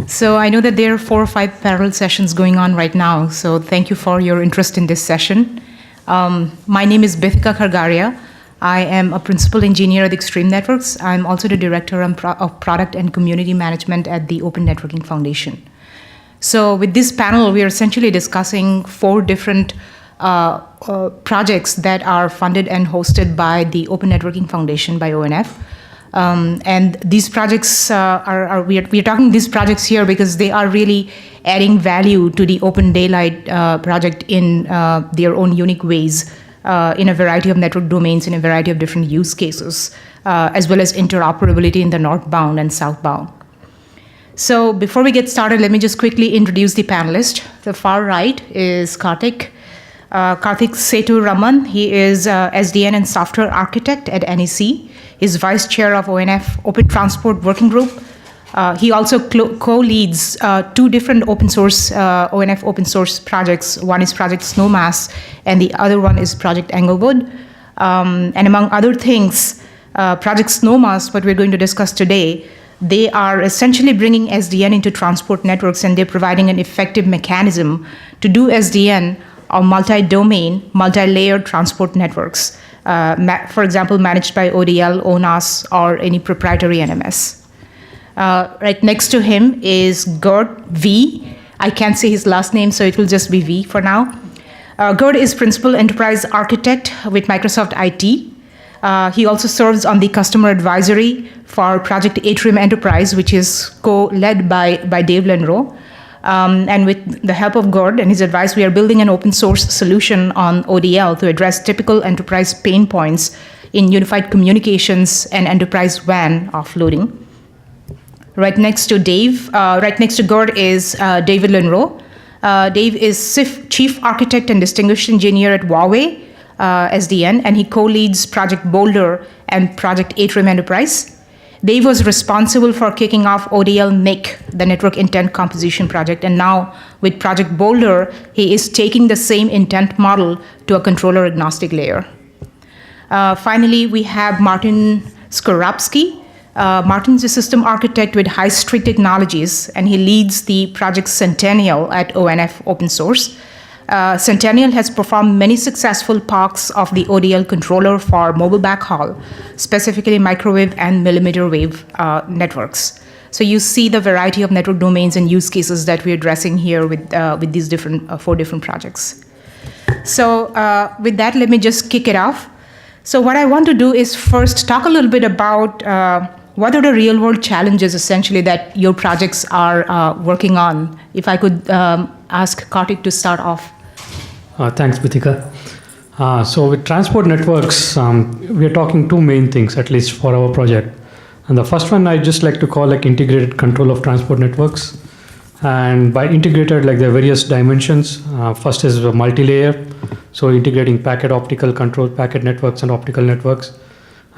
So I know that there are 4 or 5 parallel sessions going on right now, so thank you for your interest in this session. My name is Bithika Khargharia. I am a principal engineer at Extreme Networks. I'm also the director of product and community management at the Open Networking Foundation. So with this panel, we are essentially discussing 4 different projects that are funded and hosted by the Open Networking Foundation by ONF. And these projects we are talking these projects here because they are really adding value to the OpenDaylight project in their own unique ways in a variety of network domains, in a variety of different use cases, as well as interoperability in the northbound and southbound. So before we get started, let me just quickly introduce the panelists. The far right is Karthik Setu Raman. He is SDN and software architect at NEC. He's vice chair of ONF Open Transport Working Group. He also co-leads 2 different open source ONF open source projects. One is Project Snowmass, and the other one is Project Englewood. And among other things, Project Snowmass, what we're going to discuss today, they are essentially bringing SDN into transport networks, and they're providing an effective mechanism to do SDN on multi-domain, multi-layered transport networks. For example, managed by ODL, ONAS, or any proprietary NMS. Right next to him is Gert V. I can't say his last name, so it will just be V for now. Gert is Principal Enterprise Architect with Microsoft IT. He also serves on the customer advisory for Project Atrium Enterprise, which is co-led by Dave Lenrow. And with the help of Gert and his advice, we are building an open source solution on ODL to address typical enterprise pain points in unified communications and enterprise WAN offloading. Right next to Gert is David Lenrow. Dave is Chief Architect and Distinguished Engineer at Huawei SDN, and he co-leads Project Boulder and Project Atrium Enterprise. Dave was responsible for kicking off ODL NIC, the Network Intent Composition project, and now with Project Boulder, he is taking the same intent model to a controller-agnostic layer. Finally, we have Martin Skorupski. Martin's a system architect with High Street Technologies, and he leads the Project Centennial at ONF Open Source. Centennial has performed many successful POCs of the ODL controller for mobile backhaul, specifically microwave and millimeter wave networks. So you see the variety of network domains and use cases that we're addressing here with these 4 different projects. So with that, let me just kick it off. So what I want to do is first talk a little bit about what are the real world challenges essentially that your projects are working on. If I could ask Karthik to start off. Thanks, Bithika. So with transport networks, we are talking 2 main things, at least for our project. And the first one I just like to call like integrated control of transport networks. And by integrated, like there are various dimensions. First is a multi-layer, so integrating packet optical control, packet networks and optical networks.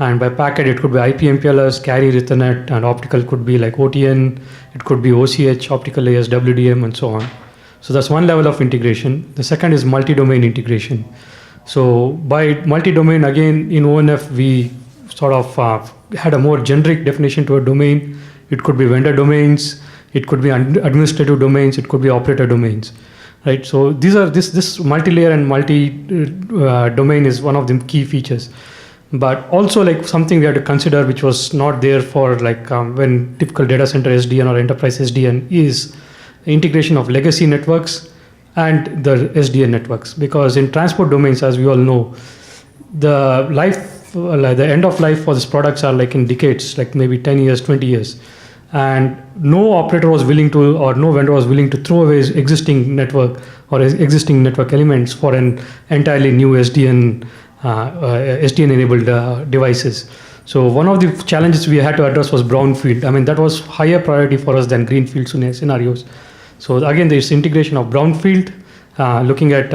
And by packet, it could be IP MPLS, carrier Ethernet, and optical could be like OTN, it could be OCH, optical layers, WDM, and so on. So that's one level of integration. The second is multi-domain integration. So by multi-domain, again, in ONF, we sort of had a more generic definition to a domain. It could be vendor domains, it could be administrative domains, it could be operator domains, right? So these are this multi-layer and multi-domain is one of the key features. But also like something we have to consider, which was not there for like when typical data center SDN or enterprise SDN is integration of legacy networks and the SDN networks, because in transport domains, as we all know, the end of life for these products are like in decades, like maybe 10 years, 20 years. And no operator was willing to, or no vendor was willing to throw away his existing network or existing network elements for an entirely new SDN enabled devices. So one of the challenges we had to address was brownfield. I mean, that was higher priority for us than greenfield scenarios. So again, there's integration of brownfield, looking at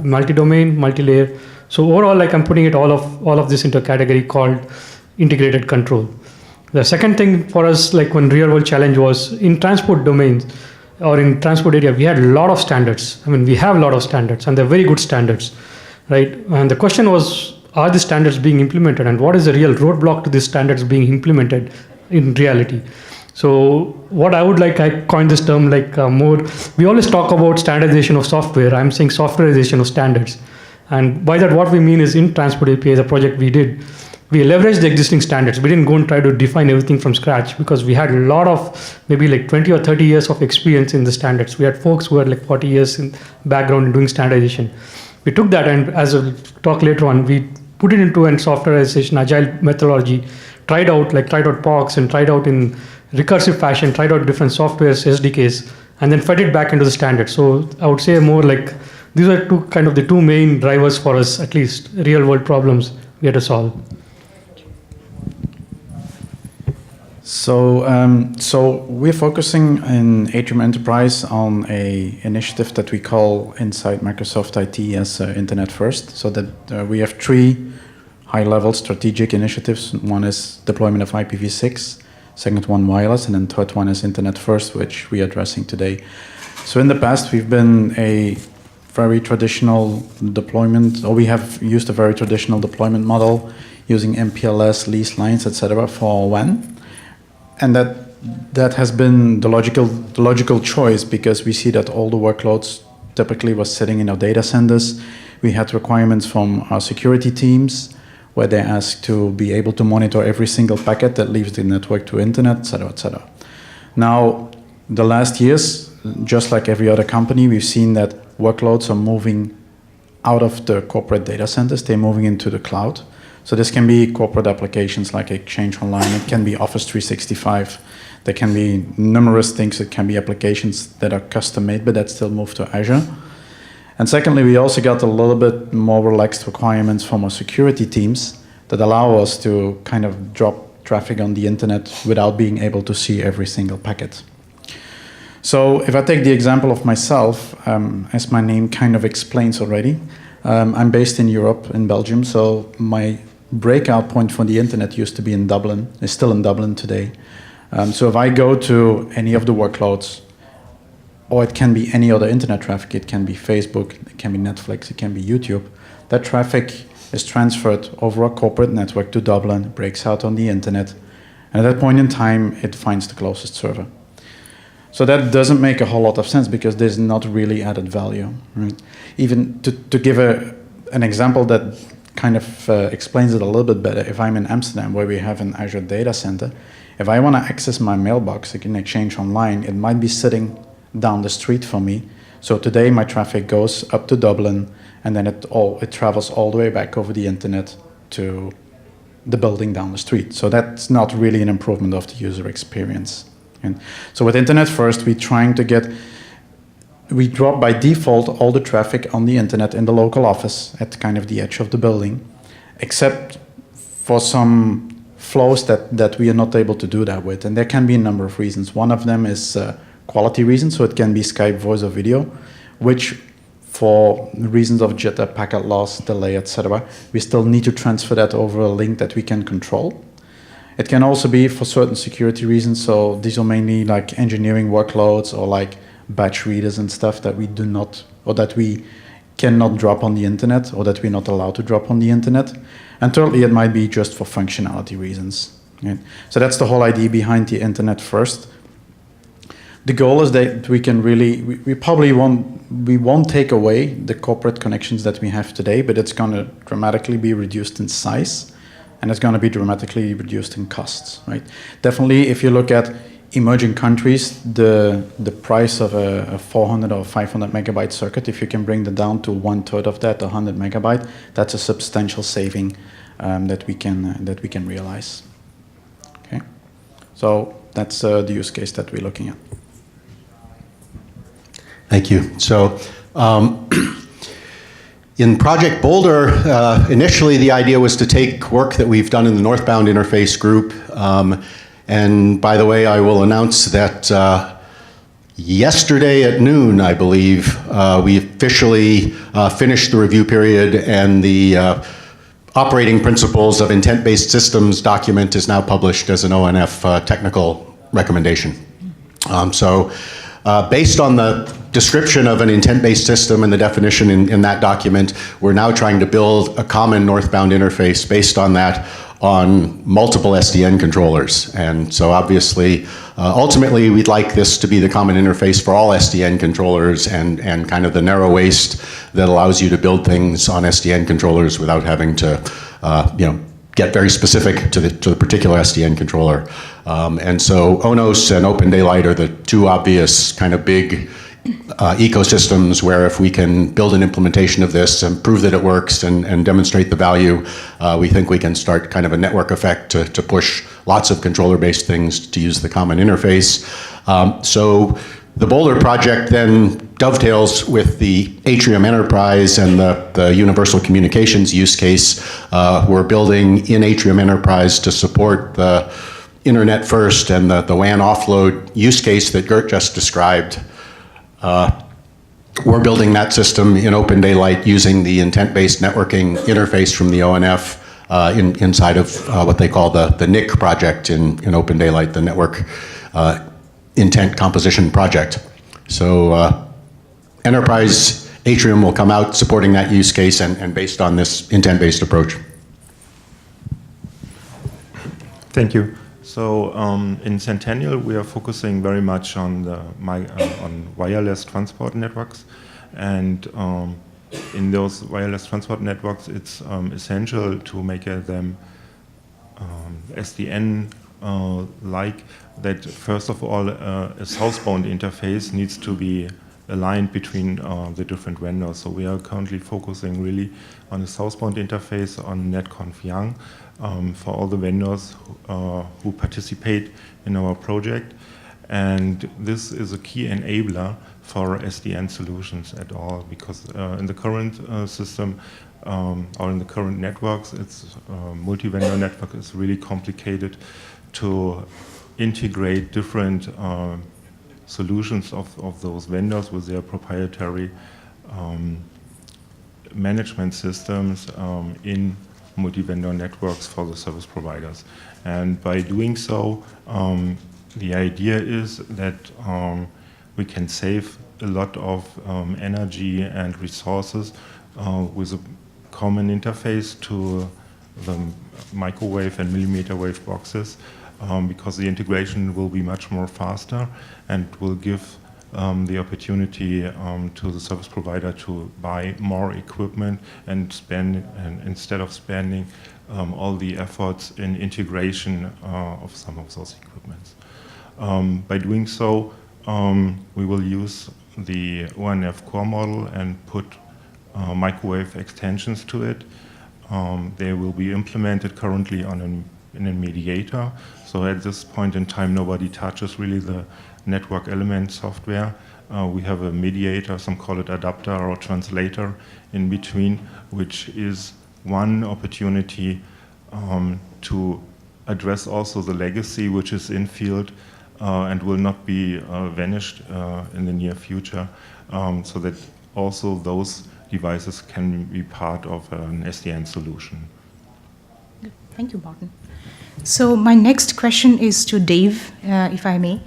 multi-domain, multi-layer. So overall, like I'm putting it all of this into a category called integrated control. The second thing for us, like one real world challenge was in transport domains or in transport area, we had a lot of standards. I mean, we have a lot of standards and they're very good standards, right? And the question was, are the standards being implemented and what is the real roadblock to these standards being implemented in reality? So what I would like, I coined this term like more, we always talk about standardization of software. I'm saying softwareization of standards. And by that, what we mean is in Transport API, the project we did, we leveraged the existing standards. We didn't go and try to define everything from scratch because we had a lot of maybe like 20 or 30 years of experience in the standards. We had folks who had like 40 years in background in doing standardization. We took that, and as I'll talk later on, we put it into a softwareization agile methodology, tried out POCs and tried out in recursive fashion, tried out different softwares, SDKs, and then fed it back into the standard. So I would say more like these are the two main drivers for us, at least real world problems we had to solve. So we're focusing in Atrium Enterprise on a initiative that we call inside Microsoft IT as Internet First. So that we have 3 high-level strategic initiatives. One is deployment of IPv6, second one wireless, and then third one is Internet First, which we are addressing today. So in the past, we've been a very traditional deployment, or we have used a very traditional deployment model using MPLS, lease lines, etc. for WAN. And that has been the logical choice, because we see that all the workloads typically was sitting in our data centers. We had requirements from our security teams where they asked to be able to monitor every single packet that leaves the network to internet, et cetera, et cetera. Now, the last years, just like every other company, we've seen that workloads are moving out of the corporate data centers. They're moving into the cloud. So this can be corporate applications like Exchange Online. It can be Office 365. There can be numerous things. It can be applications that are custom made, but that still move to Azure. And secondly, we also got a little bit more relaxed requirements from our security teams that allow us to kind of drop traffic on the internet without being able to see every single packet. So if I take the example of myself, as my name kind of explains already, I'm based in Europe, in Belgium, so my breakout point for the internet used to be in Dublin, is still in Dublin today. So if I go to any of the workloads, or it can be any other internet traffic, it can be Facebook, it can be Netflix, it can be YouTube, that traffic is transferred over a corporate network to Dublin, breaks out on the internet, and at that point in time, it finds the closest server. So that doesn't make a whole lot of sense because there's not really added value, right? Even to give an example that kind of explains it a little bit better, if I'm in Amsterdam where we have an Azure data center, if I want to access my mailbox in Exchange Online, it might be sitting down the street from me. So today my traffic goes up to Dublin and then it travels all the way back over the internet to the building down the street. So that's not really an improvement of the user experience. And so with Internet First, we drop by default all the traffic on the internet in the local office at kind of the edge of the building, except for some flows that we are not able to do that with. And there can be a number of reasons. One of them is quality reasons, so it can be Skype voice or video, which for reasons of jitter, packet loss, delay, etc., we still need to transfer that over a link that we can control. It can also be for certain security reasons, so these are mainly like engineering workloads or like batch readers and stuff that we do not, or that we cannot drop on the internet, or that we're not allowed to drop on the internet. And thirdly, it might be just for functionality reasons. Right? So that's the whole idea behind the Internet First. The goal is that we can really, we won't take away the corporate connections that we have today, but it's going to dramatically be reduced in size, and it's going to be dramatically reduced in costs, right? Definitely, if you look at emerging countries, the price of a 400 or 500 megabyte circuit, if you can bring that down to 1/3 of that, 100 megabyte, that's a substantial saving that we can realize. Okay, so that's the use case that we're looking at. Thank you. So. In Project Boulder, initially the idea was to take work that we've done in the northbound interface group. And by the way, I will announce that yesterday at noon, I believe, we officially finished the review period, and the operating principles of intent-based systems document is now published as an ONF technical recommendation. Based on the description of an intent-based system and the definition in that document, we're now trying to build a common northbound interface based on that on multiple SDN controllers. And so obviously, ultimately, we'd like this to be the common interface for all SDN controllers and kind of the narrow waist that allows you to build things on SDN controllers without having to, get very specific to the particular SDN controller. And so ONOS and OpenDaylight are the two obvious kind of big ecosystems where if we can build an implementation of this and prove that it works and demonstrate the value, we think we can start kind of a network effect to push lots of controller-based things to use the common interface. So the Boulder project then dovetails with the Atrium Enterprise and the universal communications use case. We're building in Atrium Enterprise to support the internet first and the WAN offload use case that Gert just described. We're building that system in OpenDaylight using the intent-based networking interface from the ONF inside of what they call the NIC project in OpenDaylight, the Network Intent Composition Project. So Enterprise Atrium will come out supporting that use case and based on this intent-based approach. Thank you. So in Centennial, we are focusing very much on on wireless transport networks, and in those wireless transport networks, it's essential to make them SDN-like. That first of all, a southbound interface needs to be aligned between the different vendors. So we are currently focusing really on a southbound interface on netconf young. For all the vendors who participate in our project. And this is a key enabler for SDN solutions at all, because in the current system or in the current networks, it's multi-vendor network is really complicated to integrate different solutions of those vendors with their proprietary management systems in multi-vendor networks for the service providers. And by doing so, the idea is that we can save a lot of energy and resources with a common interface to the microwave and millimeter wave boxes, because the integration will be much more faster and will give the opportunity to the service provider to buy more equipment and instead of spending all the efforts in integration of some of those equipments. By doing so, we will use the ONF core model and put microwave extensions to it. They will be implemented currently in a mediator. So at this point in time, nobody touches really the network element software. We have a mediator, some call it adapter or translator in between, which is one opportunity to address also the legacy which is in field and will not be vanished in the near future, so that also those devices can be part of an SDN solution. Thank you, Martin. So my next question is to Dave, if I may.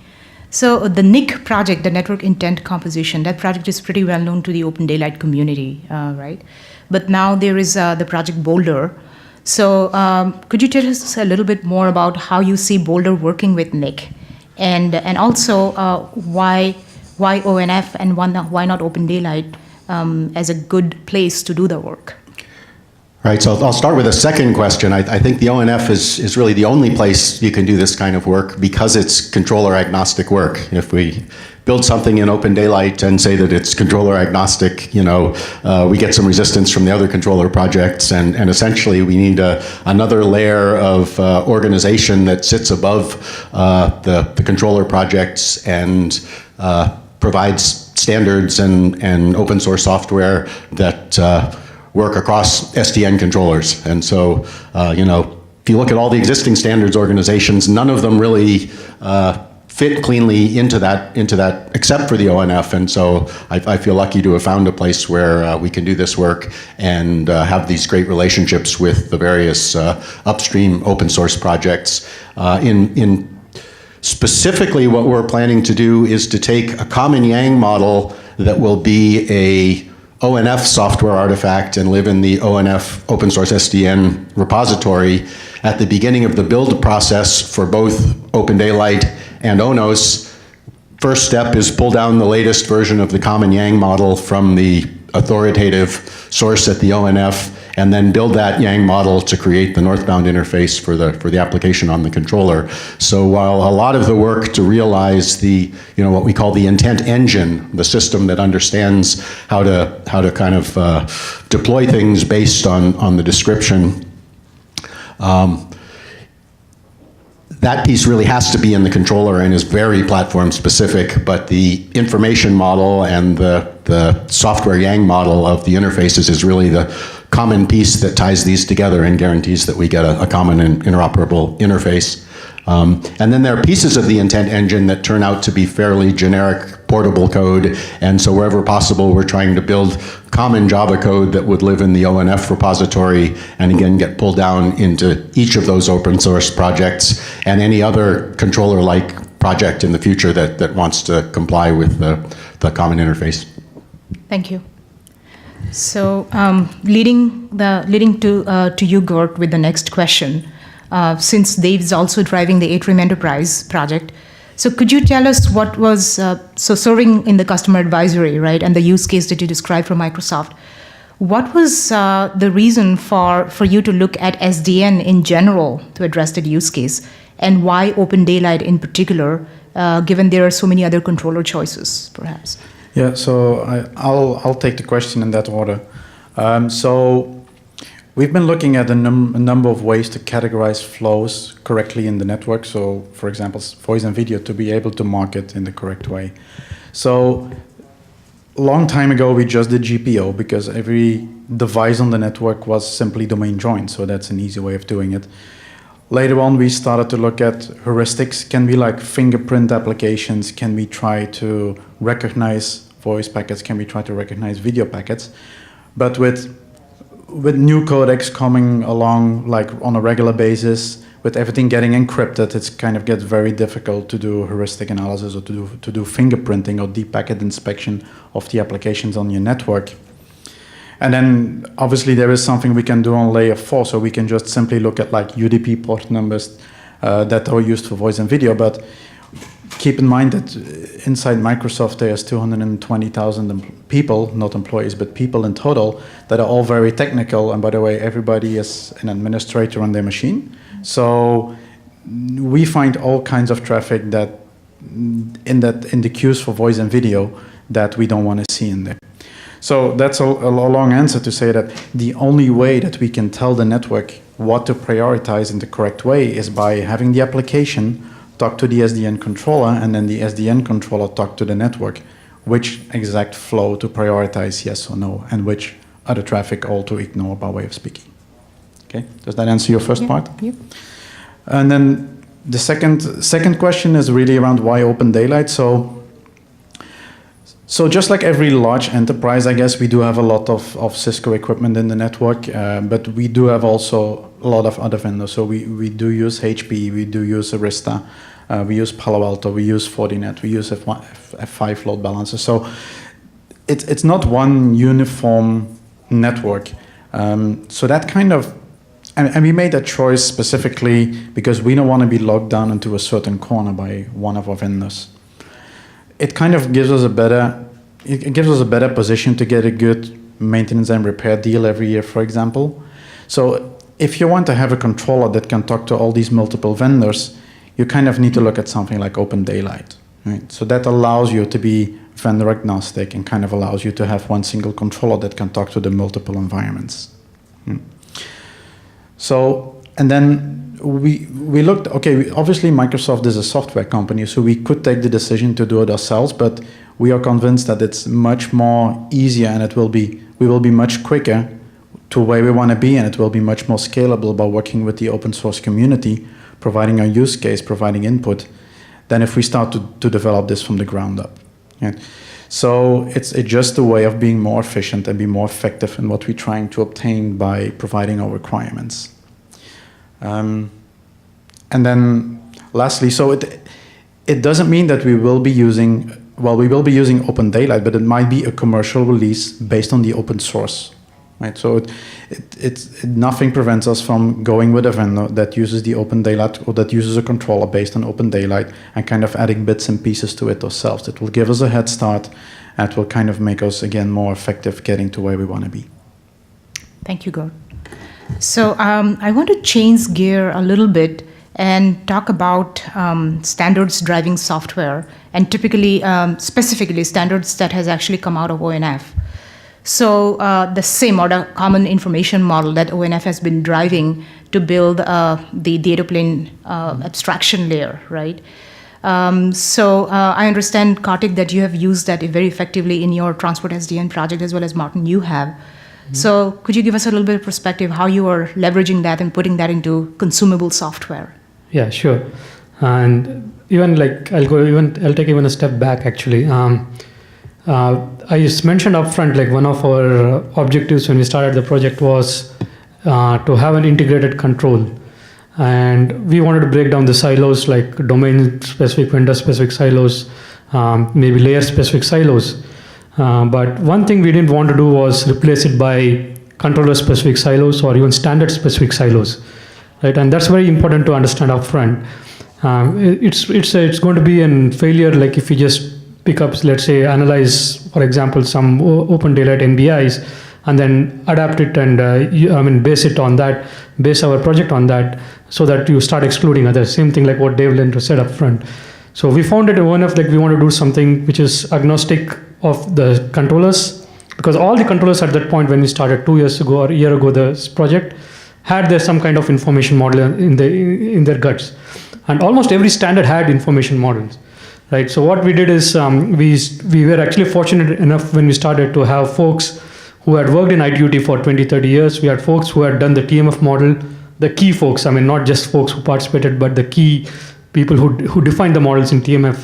So the NIC project, the Network Intent Composition, that project is pretty well known to the OpenDaylight community, right? But now there is the project Boulder. So could you tell us a little bit more about how you see Boulder working with NIC? And also why ONF and why not OpenDaylight as a good place to do the work? Right, so I'll start with a second question. I think the ONF is really the only place you can do this kind of work because it's controller agnostic work. If we build something in OpenDaylight and say that it's controller agnostic, we get some resistance from the other controller projects, and essentially we need another layer of organization that sits above the controller projects and provides standards and open source software that work across SDN controllers. And so, if you look at all the existing standards organizations, none of them really fit cleanly into that, except for the ONF. And so I feel lucky to have found a place where we can do this work and have these great relationships with the various upstream open source projects. In specifically, what we're planning to do is to take a common Yang model that will be a ONF software artifact and live in the ONF open source SDN repository At the beginning of the build process for both OpenDaylight and ONOS, first step is pull down the latest version of the common Yang model from the authoritative source at the ONF, and then build that Yang model to create the northbound interface for the application on the controller. So while a lot of the work to realize the, what we call the intent engine, the system that understands how to kind of deploy things based on the description, that piece really has to be in the controller and is very platform specific, but the information model and the software Yang model of the interfaces is really the common piece that ties these together and guarantees that we get a common and interoperable interface. And then there are pieces of the intent engine that turn out to be fairly generic portable code, and so wherever possible we're trying to build common Java code that would live in the ONF repository and again get pulled down into each of those open source projects and any other controller-like project in the future that wants to comply with the common interface. Thank you. So leading to you, Gert, with the next question, since Dave's also driving the Atrium Enterprise project, so could you tell us what was, so serving in the customer advisory, right, and the use case that you described from Microsoft, what was the reason for you to look at SDN in general to address that use case, and why OpenDaylight in particular, given there are so many other controller choices, perhaps? Yeah, so I'll take the question in that order. So we've been looking at a number of ways to categorize flows correctly in the network. So, for example, voice and video to be able to market in the correct way. So, a long time ago, we just did GPO because every device on the network was simply domain joined. So that's an easy way of doing it. Later on, we started to look at heuristics. Can we like fingerprint applications? Can we try to recognize voice packets? Can we try to recognize video packets? But with new codecs coming along like on a regular basis, with everything getting encrypted, it's kind of gets very difficult to do heuristic analysis or to do fingerprinting or deep packet inspection of the applications on your network. And then obviously there is something we can do on layer 4, so we can just simply look at like UDP port numbers that are used for voice and video. But keep in mind that inside Microsoft there's 220,000 people, not employees, but people in total that are all very technical. And by the way, everybody is an administrator on their machine. So we find all kinds of traffic that in the queues for voice and video that we don't want to see in there. So that's a long answer to say that the only way that we can tell the network what to prioritize in the correct way is by having the application talk to the SDN controller, and then the SDN controller talk to the network, which exact flow to prioritize, yes or no, and which other traffic all to ignore by way of speaking. Okay, does that answer your first part? Yeah. And then the second question is really around why OpenDaylight. So just like every large enterprise, I guess we do have a lot of Cisco equipment in the network, but we do have also a lot of other vendors. So we do use HP, we do use Arista, we use Palo Alto, we use Fortinet, we use F5 load balancers. So it's not one uniform network. So that kind of, and we made that choice specifically because we don't want to be locked down into a certain corner by one of our vendors. It kind of gives us a better position to get a good maintenance and repair deal every year, for example. So if you want to have a controller that can talk to all these multiple vendors, you kind of need to look at something like OpenDaylight, right? So that allows you to be vendor agnostic and kind of allows you to have one single controller that can talk to the multiple environments. So, and then we looked, okay, obviously Microsoft is a software company, so we could take the decision to do it ourselves, but we are convinced that it's much more easier and we will be much quicker to where we want to be, and it will be much more scalable by working with the open source community, providing a use case, providing input, than if we start to develop this from the ground up. Yeah. So it's just a way of being more efficient and be more effective in what we're trying to obtain by providing our requirements. And then lastly, so it doesn't mean that we will be using OpenDaylight, but it might be a commercial release based on the open source right? So nothing prevents us from going with a vendor that uses the OpenDaylight or that uses a controller based on OpenDaylight and kind of adding bits and pieces to it ourselves. It will give us a head start and it will kind of make us, again, more effective getting to where we want to be. Thank you, Gert. So I want to change gear a little bit and talk about standards driving software, and typically, specifically, standards that has actually come out of ONF. So the SIM, or the Common Information Model, that ONF has been driving to build the data plane abstraction layer, right? So I understand, Kartik, that you have used that very effectively in your Transport SDN project, as well as Martin, you have. Mm-hmm. So could you give us a little bit of perspective how you are leveraging that and putting that into consumable software? Yeah, sure. And even like I'll take even a step back actually. I just mentioned upfront, like one of our objectives when we started the project was to have an integrated control. And we wanted to break down the silos, like domain-specific, vendor-specific silos, maybe layer-specific silos. But one thing we didn't want to do was replace it by controller-specific silos or even standard-specific silos, right? And that's very important to understand upfront. It's going to be a failure, like if you just pick up, let's say, analyze, for example, some OpenDaylight NBIs, and then adapt it and base our project on that, so that you start excluding others. Same thing like what Dave Lenrow said up front. So we found it in ONF that we want to do something which is agnostic of the controllers, because all the controllers at that point when we started 2 years ago or a year ago, this project had some kind of information model in their guts. And almost every standard had information models. Right, so what we did is we were actually fortunate enough when we started to have folks who had worked in ITUT for 20, 30 years. We had folks who had done the TMF model, the key folks, I mean, not just folks who participated, but the key people who defined the models in TMF,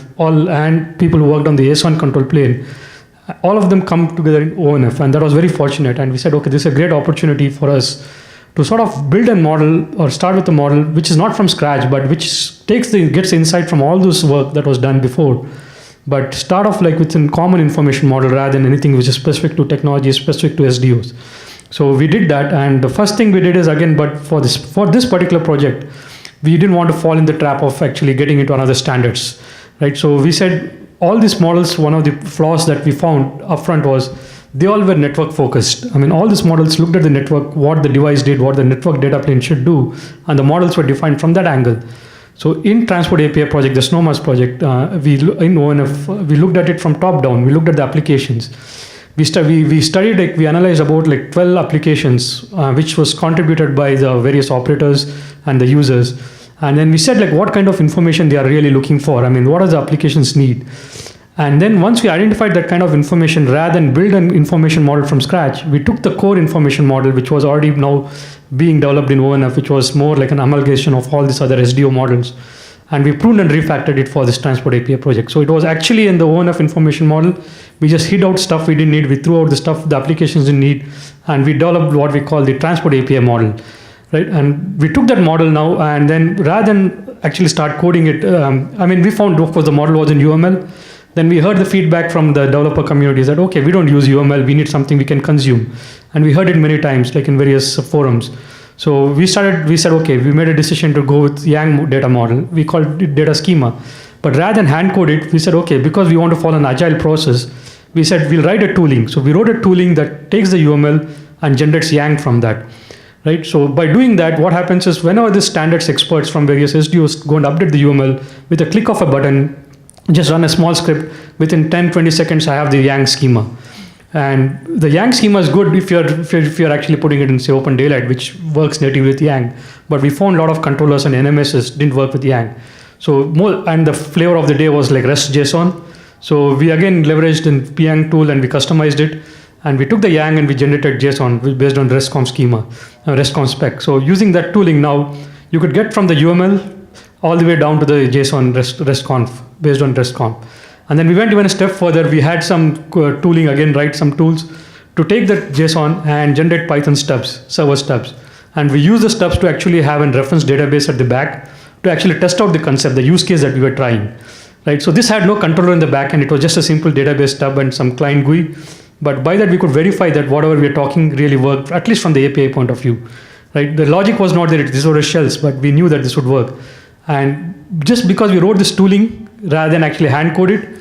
and people who worked on the AS1 control plane. All of them come together in ONF, and that was very fortunate. And we said, okay, this is a great opportunity for us to sort of build a model or start with a model which is not from scratch, but which gets insight from all this work that was done before, but start off like with a common information model rather than anything which is specific to technology, specific to SDOs. So we did that, and the first thing we did is, again, but for this particular project, we didn't want to fall in the trap of actually getting into another standards, right? So we said all these models, one of the flaws that we found upfront was they all were network focused. I mean, all these models looked at the network, what the device did, what the network data plane should do, and the models were defined from that angle. So in Transport API project, the SNOMAS project, in ONF, we looked at it from top down. We looked at the applications. We studied, like, we analyzed about like 12 applications, which was contributed by the various operators and the users. And then we said, like, what kind of information they are really looking for. I mean, what does the applications need? And then once we identified that kind of information, rather than build an information model from scratch, we took the core information model, which was already now being developed in ONF, which was more like an amalgamation of all these other SDO models. And we pruned and refactored it for this Transport API project. So it was actually in the ONF information model. We just hid out stuff we didn't need. We threw out the stuff the applications didn't need. And we developed what we call the Transport API model. Right? And we took that model now, and then rather than actually start coding it, we found, of course, the model was in UML. Then we heard the feedback from the developer community that, okay, we don't use UML, we need something we can consume. And we heard it many times, like in various forums. So we said, okay, we made a decision to go with Yang data model. We called it data schema. But rather than hand code it, we said, okay, because we want to follow an agile process, we said we'll write a tooling. So we wrote a tooling that takes the UML and generates Yang from that. Right? So by doing that, what happens is whenever the standards experts from various SDOs go and update the UML, with a click of a button, just run a small script, within 10-20 seconds I have the Yang schema. And the Yang schema is good if you're actually putting it in, say, OpenDaylight, which works natively with Yang. But we found a lot of controllers and NMSs didn't work with Yang. So and the flavor of the day was like REST JSON. So we again leveraged in Pyang tool and we customized it. And we took the Yang and we generated JSON based on RESTCOM schema, RESTCOM spec. So using that tooling now, you could get from the UML all the way down to the JSON RESTConf based on RESTConf. And then we went even a step further. We had some tooling, again, write some tools to take that JSON and generate Python stubs, server stubs. And we use the stubs to actually have a reference database at the back to actually test out the concept, the use case that we were trying. Right? So this had no controller in the back, and it was just a simple database stub and some client GUI. But by that, we could verify that whatever we are talking really worked, at least from the API point of view. Right? The logic was not that these were shells, but we knew that this would work. And just because we wrote this tooling rather than actually hand code it,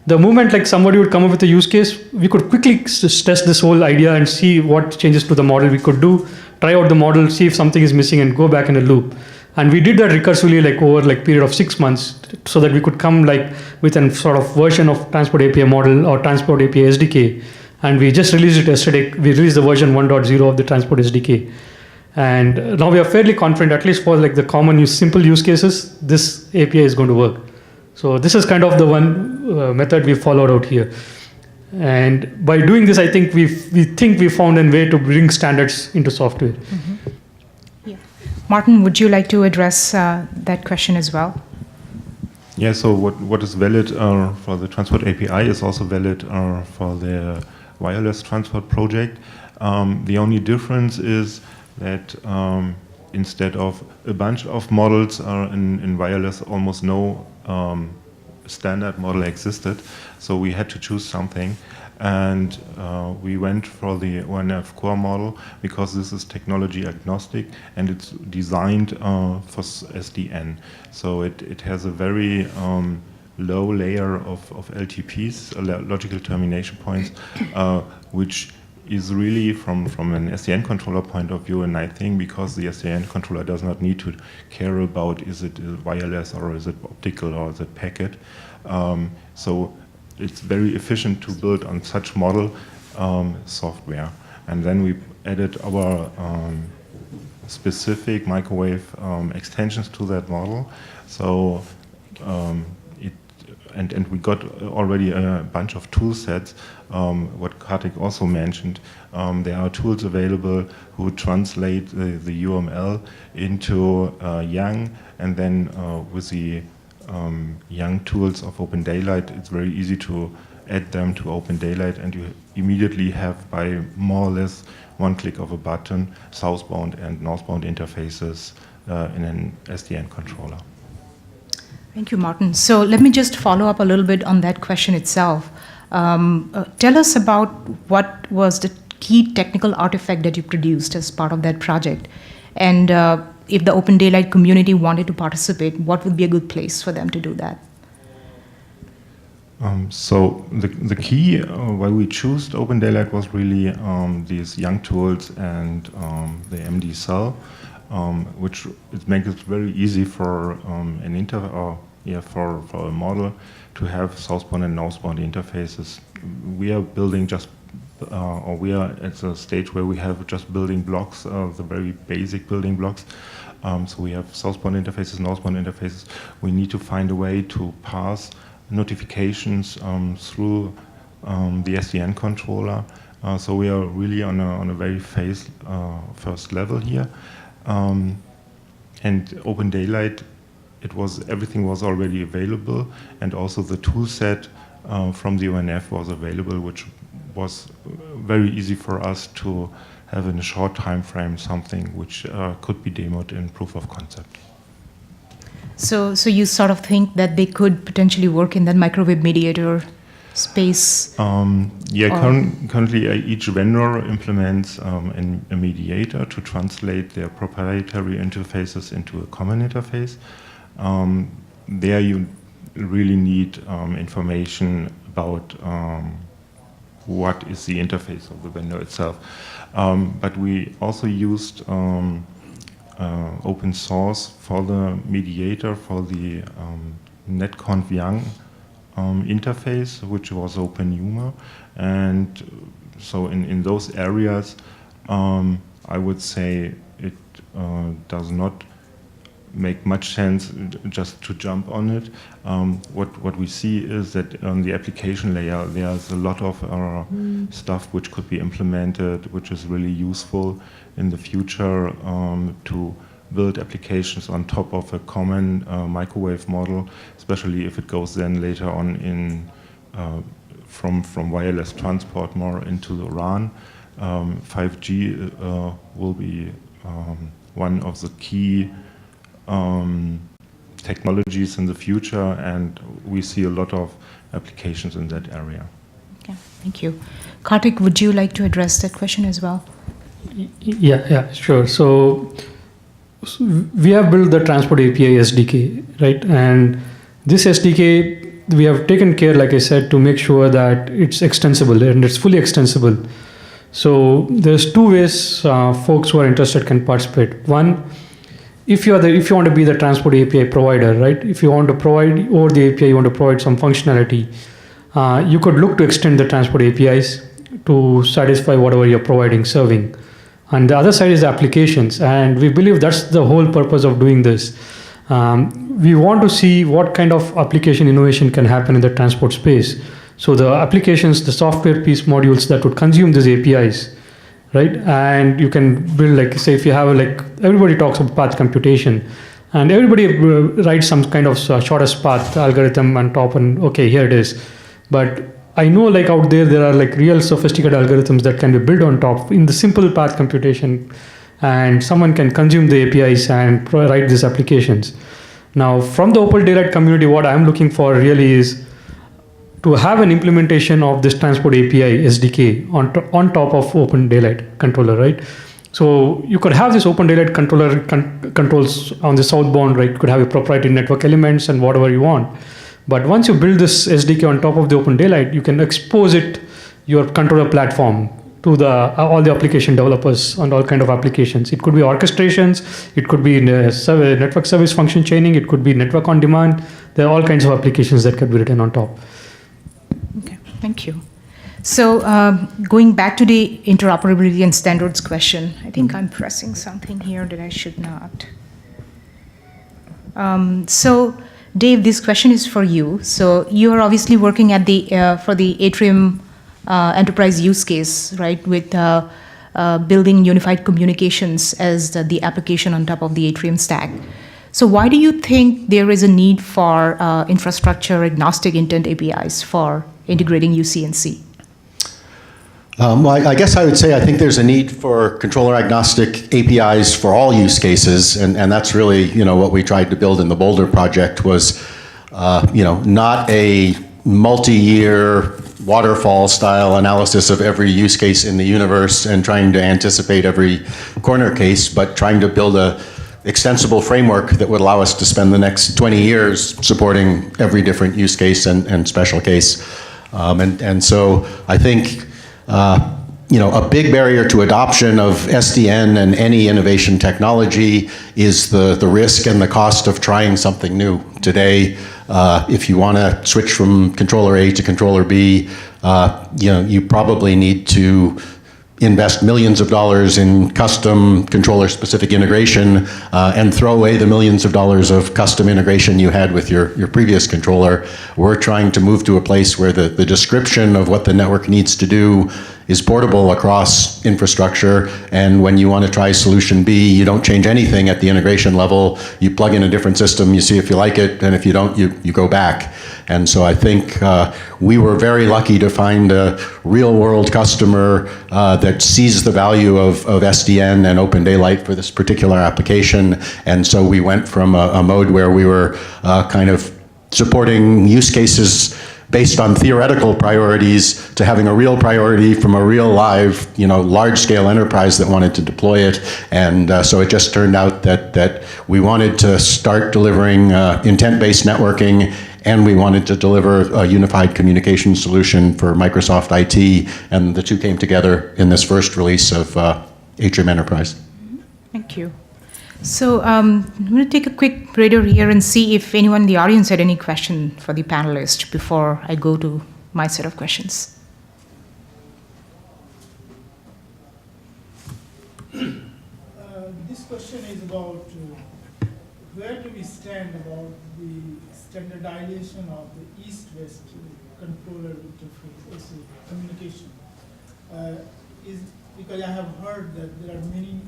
the moment like somebody would come up with a use case, we could quickly test this whole idea and see what changes to the model we could do, try out the model, see if something is missing, and go back in a loop. And we did that recursively like over like period of 6 months, so that we could come like with a sort of version of Transport API model or Transport API SDK. And we just released it yesterday. We released the version 1.0 of the Transport SDK. And now we are fairly confident, at least for like the common simple use cases, this API is going to work. So this is kind of the one method we followed out here. And by doing this, I think we think we found a way to bring standards into software. Mm-hmm. Yeah. Martin, would you like to address that question as well? Yeah, so what is valid for the Transport API is also valid for the wireless transport project. The only difference is that instead of a bunch of models in wireless, almost no standard model existed. So we had to choose something. And we went for the ONF core model because this is technology agnostic and it's designed for SDN. So it has a very low layer of LTPs, logical termination points, which is really from an SDN controller point of view a nice thing, because the SDN controller does not need to care about is it wireless or is it optical or is it packet. So it's very efficient to build on such model software. And then we added our specific microwave extensions to that model. So and we got already a bunch of tool sets. What Kartik also mentioned, there are tools available who translate the UML into YANG, and then with the YANG tools of OpenDaylight, it's very easy to add them to OpenDaylight, and you immediately have, by more or less one click of a button, southbound and northbound interfaces in an SDN controller. Thank you, Martin. So let me just follow up a little bit on that question itself. Tell us about what was the key technical artifact that you produced as part of that project. And if the OpenDaylight community wanted to participate, what would be a good place for them to do that? So the key why we chose OpenDaylight was really these YANG tools and the MD cell, which it makes it very easy for for a model to have southbound and northbound interfaces. We are building we are at a stage where we have just building blocks, the very basic building blocks. So we have southbound interfaces, northbound interfaces. We need to find a way to pass notifications through the SDN controller. So we are really on a very first level here. And OpenDaylight, everything was already available, and also the tool set from the ONF was available, which was very easy for us to have in a short time frame something which could be demoed in proof of concept. So you sort of think that they could potentially work in that microwave mediator space? Currently each vendor implements a mediator to translate their proprietary interfaces into a common interface. There you really need information about what is the interface of the vendor itself. But we also used open source for the mediator, for the netconf YANG interface, which was OpenHumor. And so in those areas, I would say it does not make much sense just to jump on it. What we see is that on the application layer, there's a lot of stuff which could be implemented, which is really useful in the future to build applications on top of a common microwave model, especially if it goes then later on in from wireless transport more into the RAN. 5G will be one of the key technologies in the future, and we see a lot of applications in that area. Okay, thank you. Karthik, would you like to address that question as well? Yeah, sure. So we have built the Transport API SDK, right? And this SDK, we have taken care, like I said, to make sure that it's extensible and it's fully extensible. So there's two ways folks who are interested can participate. One, if you want to be the Transport API provider, right? If you want to provide over the API, you want to provide some functionality, you could look to extend the Transport APIs to satisfy whatever you're providing, serving. And the other side is the applications, and we believe that's the whole purpose of doing this. We want to see what kind of application innovation can happen in the transport space. So the applications, the software piece modules that would consume these APIs, right? And you can build, like, say, if you have, like, everybody talks about path computation, and everybody writes some kind of shortest path algorithm on top, and okay, here it is. But I know, like, out there are like real sophisticated algorithms that can be built on top in the simple path computation, and someone can consume the APIs and write these applications. Now, from the OpenDaylight community, what I'm looking for really is to have an implementation of this Transport API SDK on top of OpenDaylight controller, right? So you could have this OpenDaylight controller controls on the southbound, right? You could have your proprietary network elements and whatever you want. But once you build this SDK on top of the OpenDaylight, you can expose it, your controller platform, to all the application developers on all kind of applications. It could be orchestrations, it could be network service function chaining, it could be network on demand. There are all kinds of applications that can be written on top. Okay, thank you. So going back to the interoperability and standards question, I think I'm pressing something here that I should not. So Dave, this question is for you. So you are obviously working at for the Atrium enterprise use case, right, with building unified communications as the application on top of the Atrium stack. So why do you think there is a need for infrastructure agnostic intent APIs for integrating UC&C? Well, I guess I would say I think there's a need for controller agnostic APIs for all use cases, and that's really, what we tried to build in the Boulder project was, not a multi-year waterfall style analysis of every use case in the universe and trying to anticipate every corner case, but trying to build a extensible framework that would allow us to spend the next 20 years supporting every different use case and special case. And so I think a big barrier to adoption of SDN and any innovation technology is the risk and the cost of trying something new. Today, if you want to switch from controller A to controller B, you probably need to invest millions of dollars in custom controller-specific integration and throw away the millions of dollars of custom integration you had with your previous controller. We're trying to move to a place where the description of what the network needs to do is portable across infrastructure, and when you want to try solution B, you don't change anything at the integration level. You plug in a different system, you see if you like it, and if you don't, you go back. And so I think we were very lucky to find a real-world customer that sees the value of SDN and OpenDaylight for this particular application, and so we went from a mode where we were kind of supporting use cases based on theoretical priorities to having a real priority from a real live, large-scale enterprise that wanted to deploy it. And so it just turned out that we wanted to start delivering intent-based networking, and we wanted to deliver a unified communication solution for Microsoft IT, and the two came together in this first release of Atrium Enterprise. Thank you. So I'm going to take a quick breather here and see if anyone in the audience had any question for the panelist before I go to my set of questions. This question is about where do we stand about the standardization of the east-west controller interface communication? Because I have heard that there are many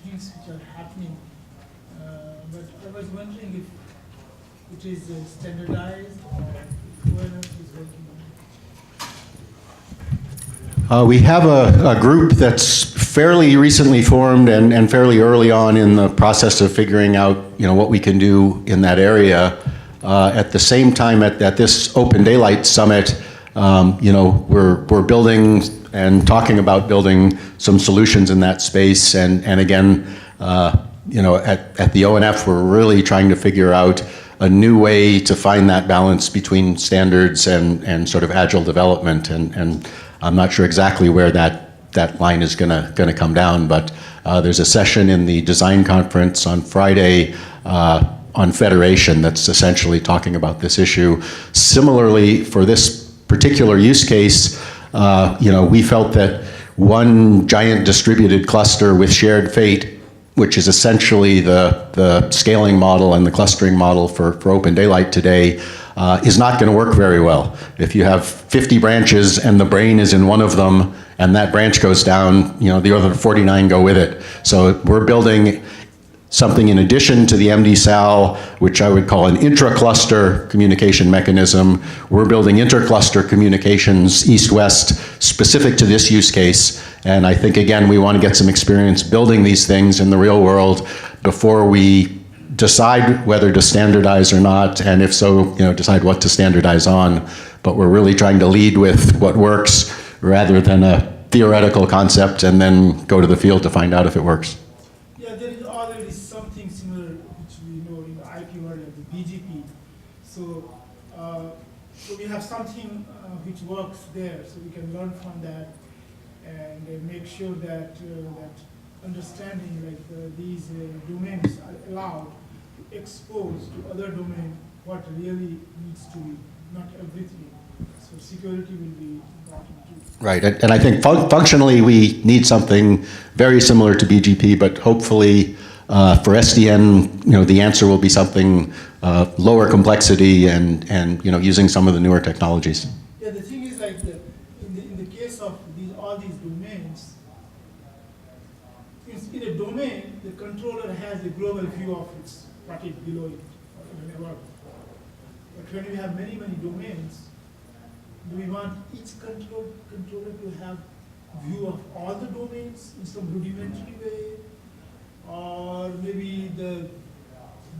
things which are happening, but I was wondering if it is standardized or ONF is working on it. We have a group that's fairly recently formed and fairly early on in the process of figuring out what we can do in that area. At the same time, at this OpenDaylight Summit, we're building and talking about building some solutions in that space. And again, at the ONF, we're really trying to figure out a new way to find that balance between standards and sort of agile development. And I'm not sure exactly where that line is gonna come down, but there's a session in the design conference on Friday on federation that's essentially talking about this issue. Similarly, for this particular use case, we felt that one giant distributed cluster with shared fate, which is essentially the scaling model and the clustering model for OpenDaylight today, is not going to work very well. If you have 50 branches and the brain is in one of them, and that branch goes down, the other 49 go with it. So we're building something in addition to the MDSAL, which I would call an intra-cluster communication mechanism. We're building inter-cluster communications east-west specific to this use case. And I think, again, we want to get some experience building these things in the real world before we decide whether to standardize or not, and if so, decide what to standardize on. But we're really trying to lead with what works rather than a theoretical concept and then go to the field to find out if it works. Yeah, there is already something similar which we know in the IP world, like the BGP. So, so we have something which works there, so we can learn from that and make sure that that understanding like these domains are allowed to expose to other domain what really needs to be, not everything. So security will be important too. Right, and I think functionally we need something very similar to BGP, but hopefully for SDN, the answer will be something lower complexity and using some of the newer technologies. Yeah, the thing is like in the case of all these domains, in a domain, the controller has a global view of what is below it or in a network. But when we have many domains, do we want each controller to have view of all the domains in some rudimentary way? Or maybe the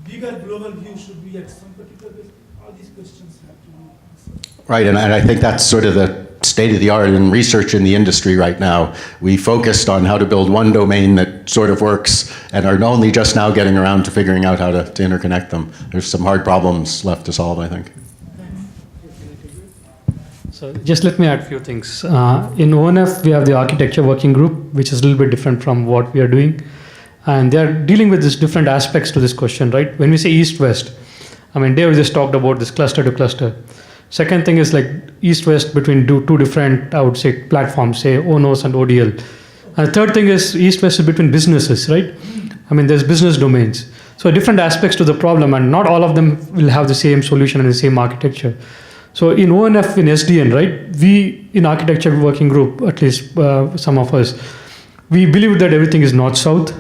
bigger global view should be at some particular place? All these questions have to be answered. Right, and I think that's sort of the state of the art in research in the industry right now. We focused on how to build one domain that sort of works and are only just now getting around to figuring out how to interconnect them. There's some hard problems left to solve, I think. So just let me add a few things. In ONF, we have the architecture working group, which is a little bit different from what we are doing. And they are dealing with these different aspects to this question, right? When we say east-west, Dave just talked about this cluster to cluster. Second thing is like east-west between two different, I would say, platforms, say ONOS and ODL. And the third thing is east-west is between businesses, right? There's business domains. So different aspects to the problem, and not all of them will have the same solution and the same architecture. So in ONF, in SDN, right, we in architecture working group, at least some of us, we believe that everything is north-south.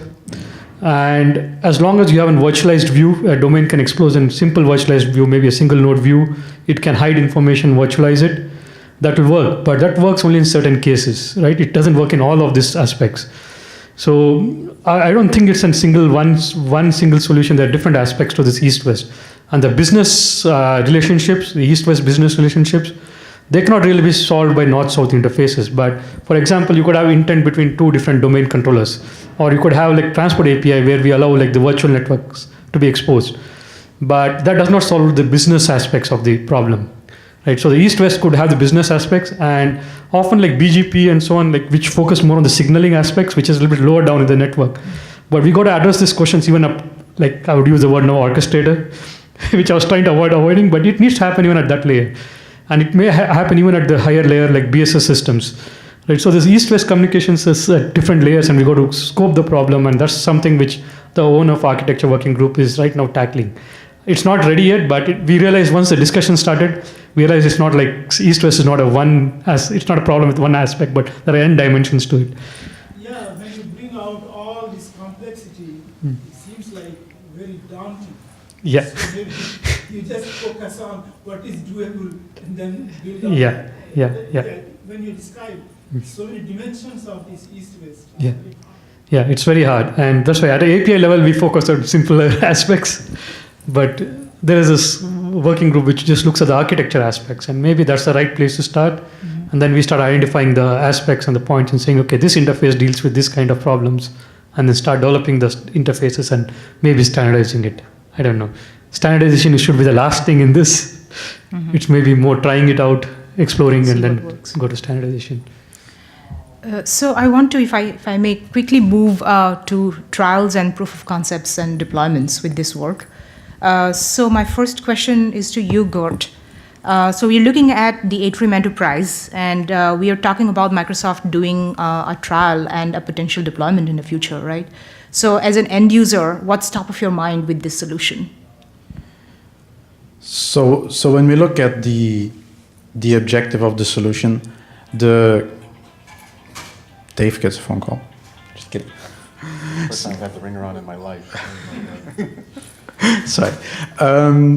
And as long as you have a virtualized view, a domain can expose in simple virtualized view, maybe a single node view. It can hide information, virtualize it. That will work, but that works only in certain cases, right? It doesn't work in all of these aspects. So I don't think it's one single solution. There are different aspects to this east-west. And the business relationships, the east-west business relationships, they cannot really be solved by north-south interfaces. But for example, you could have intent between two different domain controllers, or you could have like transport API where we allow like the virtual networks to be exposed. But that does not solve the business aspects of the problem, right? So the east-west could have the business aspects, and often like BGP and so on, like which focus more on the signaling aspects, which is a little bit lower down in the network. But we got to address these questions even up, like I would use the word now, orchestrator, which I was trying to avoiding, but it needs to happen even at that layer. And it may happen even at the higher layer, like BSS systems, right? So this east-west communications is at different layers, and we got to scope the problem, and that's something which the ONF architecture working group is right now tackling. It's not ready yet, but we realized once the discussion started, we realized it's not like east-west is not it's not a problem with one aspect, but there are n dimensions to it. Yeah, when you bring out all this complexity, it seems like very daunting. Yeah. So maybe you just focus on what is doable and then build up. Yeah. When you describe so many dimensions of this east-west. Yeah. Yeah, it's very hard. And that's why at the API level, we focus on simpler aspects. But there is this working group which just looks at the architecture aspects, and maybe that's the right place to start. And then we start identifying the aspects and the points and saying, okay, this interface deals with this kind of problems, and then start developing the interfaces and maybe standardizing it. I don't know. Standardization should be the last thing in this. It's maybe more trying it out, exploring, and then go to standardization. So I want to, if I may, quickly move to trials and proof of concepts and deployments with this work. So my first question is to you, Gert. So we're looking at the Atrium Enterprise, and we are talking about Microsoft doing a trial and a potential deployment in the future, right? So as an end user, what's top of your mind with this solution? So when we look at the objective of the solution, Dave gets a phone call. Just kidding. First time I've had the ringer on in my life. Sorry.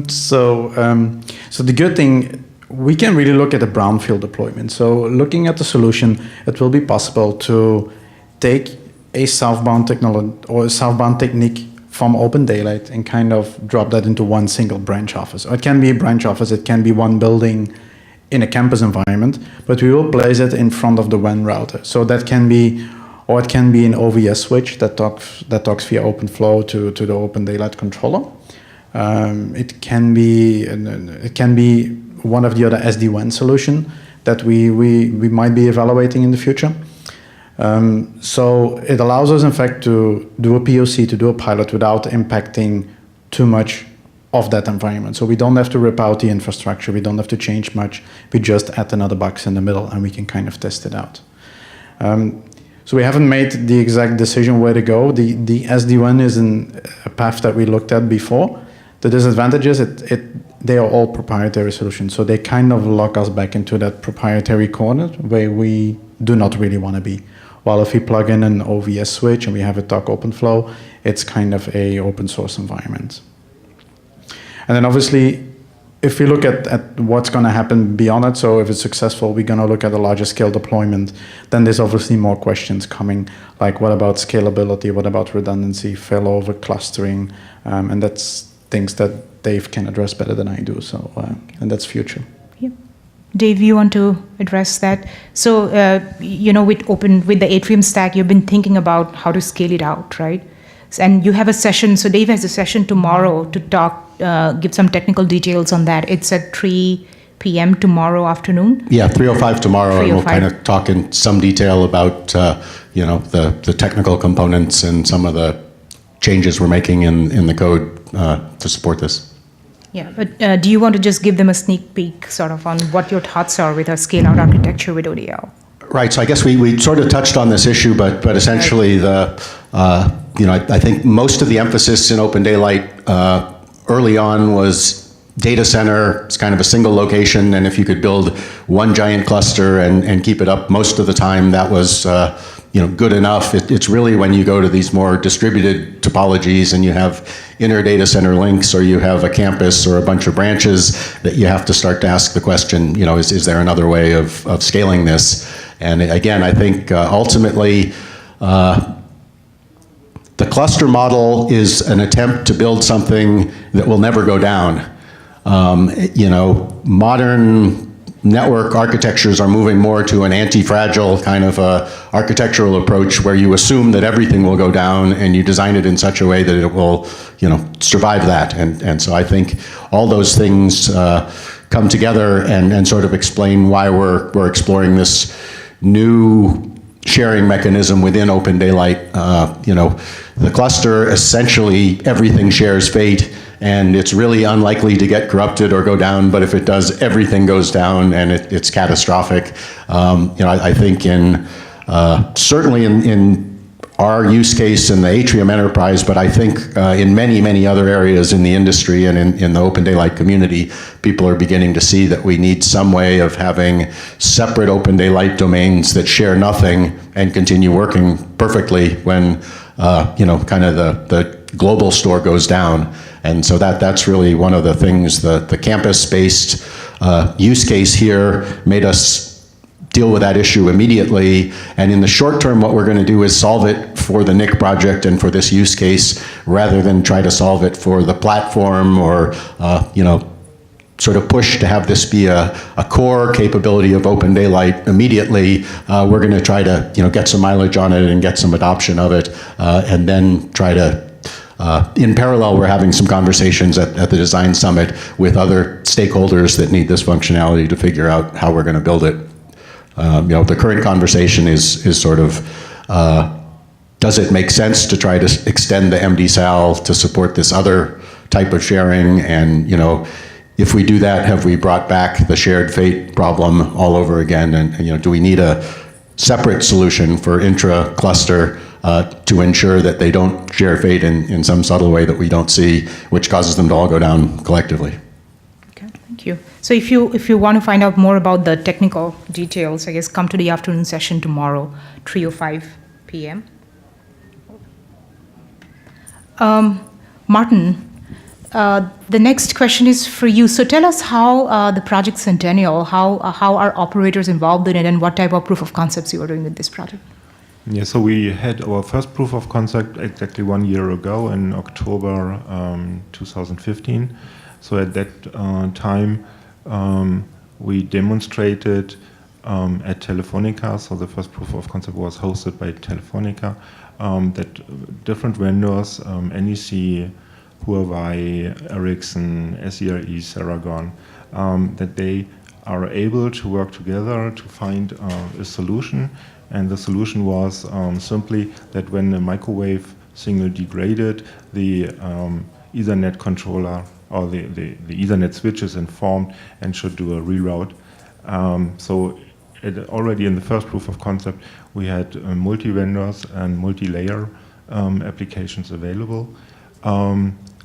So the good thing, we can really look at the brownfield deployment. So looking at the solution, it will be possible to take a southbound technology or a southbound technique from OpenDaylight and kind of drop that into one single branch office. Or it can be a branch office, it can be one building in a campus environment, but we will place it in front of the WAN router. So that can be, or it can be an OVS switch that talks via OpenFlow to the OpenDaylight controller. It can be one of the other SD-WAN solution that we might be evaluating in the future. So it allows us, in fact, to do a POC, to do a pilot without impacting too much of that environment. So we don't have to rip out the infrastructure. We don't have to change much. We just add another box in the middle and we can kind of test it out. So we haven't made the exact decision where to go. The SD-WAN is a path that we looked at before. The disadvantage is they are all proprietary solutions. So they kind of lock us back into that proprietary corner where we do not really want to be. While if we plug in an OVS switch and we have it talk OpenFlow, it's kind of a open source environment. And then obviously, if we look at what's going to happen beyond it, so if it's successful, we're going to look at a larger scale deployment, then there's obviously more questions coming, like what about scalability, what about redundancy, failover, clustering, and that's things that Dave can address better than I do, so, and that's future. Yeah. Dave, you want to address that? So, with the Atrium stack, you've been thinking about how to scale it out, right? And you have a session, so Dave has a session tomorrow to talk, give some technical details on that. It's at 3 p.m. tomorrow afternoon. Yeah, 3:05 tomorrow, and we'll 3:05. kind of talk in some detail about the technical components and some of the changes we're making in the code to support this. Yeah, but do you want to just give them a sneak peek sort of on what your thoughts are with a scale-out architecture with ODL? Right, so I guess we sort of touched on this issue, but essentially I think most of the emphasis in OpenDaylight early on was data center. It's kind of a single location, and if you could build one giant cluster and keep it up most of the time, that was good enough. It's really when you go to these more distributed topologies and you have inner data center links, or you have a campus or a bunch of branches, that you have to start to ask the question, is there another way of scaling this? And again, I think ultimately, the cluster model is an attempt to build something that will never go down. Modern network architectures are moving more to an anti-fragile kind of architectural approach where you assume that everything will go down and you design it in such a way that it will, survive that. And so I think all those things come together and sort of explain why we're exploring this new sharing mechanism within OpenDaylight. The cluster, essentially everything shares fate, and it's really unlikely to get corrupted or go down, but if it does, everything goes down and it's catastrophic. I think certainly in our use case in the Atrium enterprise, but I think in many, many other areas in the industry and in the OpenDaylight community, people are beginning to see that we need some way of having separate OpenDaylight domains that share nothing and continue working perfectly when kind of the global store goes down. And so that's really one of the things, the campus-based use case here made us deal with that issue immediately. And in the short term, what we're going to do is solve it for the NIC project and for this use case, rather than try to solve it for the platform or, sort of push to have this be a core capability of OpenDaylight immediately. We're going to try to get some mileage on it and get some adoption of it, and then try to, in parallel, we're having some conversations at the Design Summit with other stakeholders that need this functionality to figure out how we're going to build it. The current conversation is sort of, does it make sense to try to extend the MDSAL to support this other type of sharing? And, if we do that, have we brought back the shared fate problem all over again? And do we need a separate solution for intra-cluster to ensure that they don't share fate in some subtle way that we don't see, which causes them to all go down collectively? Okay, thank you. So if you want to find out more about the technical details, I guess come to the afternoon session tomorrow, 3:05 p.m. Martin, the next question is for you. So tell us how the project Centennial, how are operators involved in it, and what type of proof of concepts you are doing with this project? Yeah, so we had our first proof of concept exactly 1 year ago in October 2015. So at that time, we demonstrated at Telefonica, so the first proof of concept was hosted by Telefonica, that different vendors, NEC, Huawei, Ericsson, SERE, Ceragon, that they are able to work together to find a solution. And the solution was simply that when the microwave signal degraded, the Ethernet controller or the Ethernet switch is informed and should do a reroute. So already in the first proof of concept, we had multi-vendors and multi-layer applications available.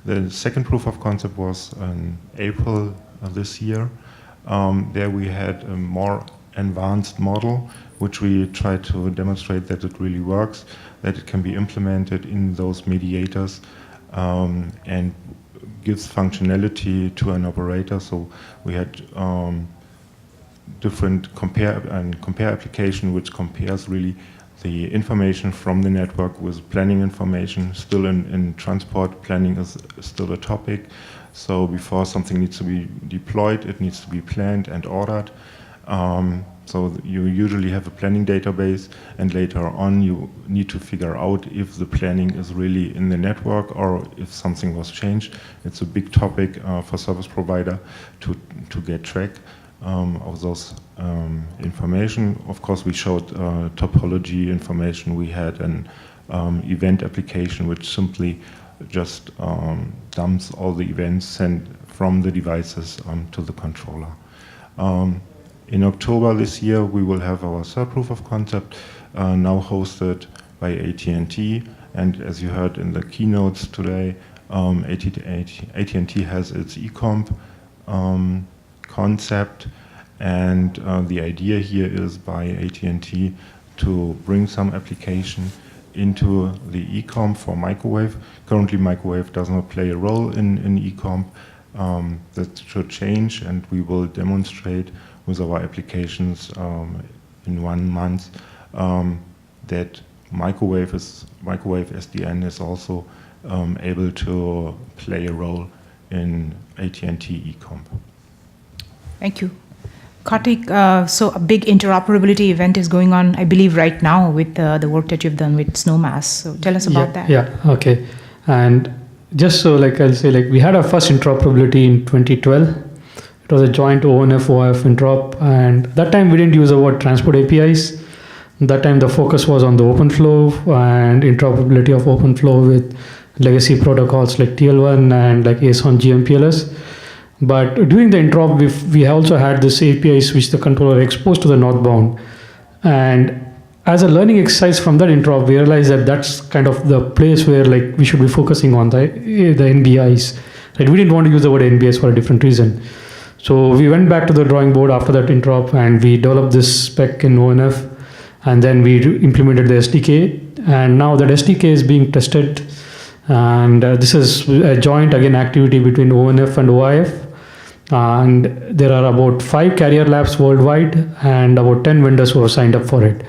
The second proof of concept was in April of this year. There we had a more advanced model, which we tried to demonstrate that it really works, that it can be implemented in those mediators, and gives functionality to an operator. So we had different compare application, which compares really the information from the network with planning information. Still in transport, planning is still a topic. So before something needs to be deployed, it needs to be planned and ordered. So you usually have a planning database, and later on you need to figure out if the planning is really in the network or if something was changed. It's a big topic for service provider to get track of those information. Of course, we showed topology information. We had an event application which simply just dumps all the events sent from the devices to the controller. In October this year, we will have our third proof of concept, now hosted by AT&T. And as you heard in the keynotes today, AT&T has its eComp concept, and the idea here is by AT&T to bring some application into the eComp for microwave. Currently, microwave does not play a role in eComp. That should change, and we will demonstrate with our applications in 1 month that microwave SDN is also able to play a role in AT&T eComp. Thank you. Kartik, so a big interoperability event is going on, I believe, right now with the work that you've done with Snowmass. So tell us about that. Yeah, okay. And just so I'll say, we had our first interoperability in 2012. It was a joint ONF OIF interop, and that time we didn't use the word transport APIs. That time the focus was on the OpenFlow and interoperability of OpenFlow with legacy protocols like TL1 and like ASON GMPLS. But during the interop, we also had this APIs which the controller exposed to the northbound. And as a learning exercise from that interop, we realized that that's kind of the place where we should be focusing on the NBIs. Right? We didn't want to use the word NBIs for a different reason. So we went back to the drawing board after that interop, and we developed this spec in ONF, and then we implemented the SDK. And now that SDK is being tested, and this is a joint, again, activity between ONF and OIF. And there are about 5 carrier labs worldwide and about 10 vendors who have signed up for it.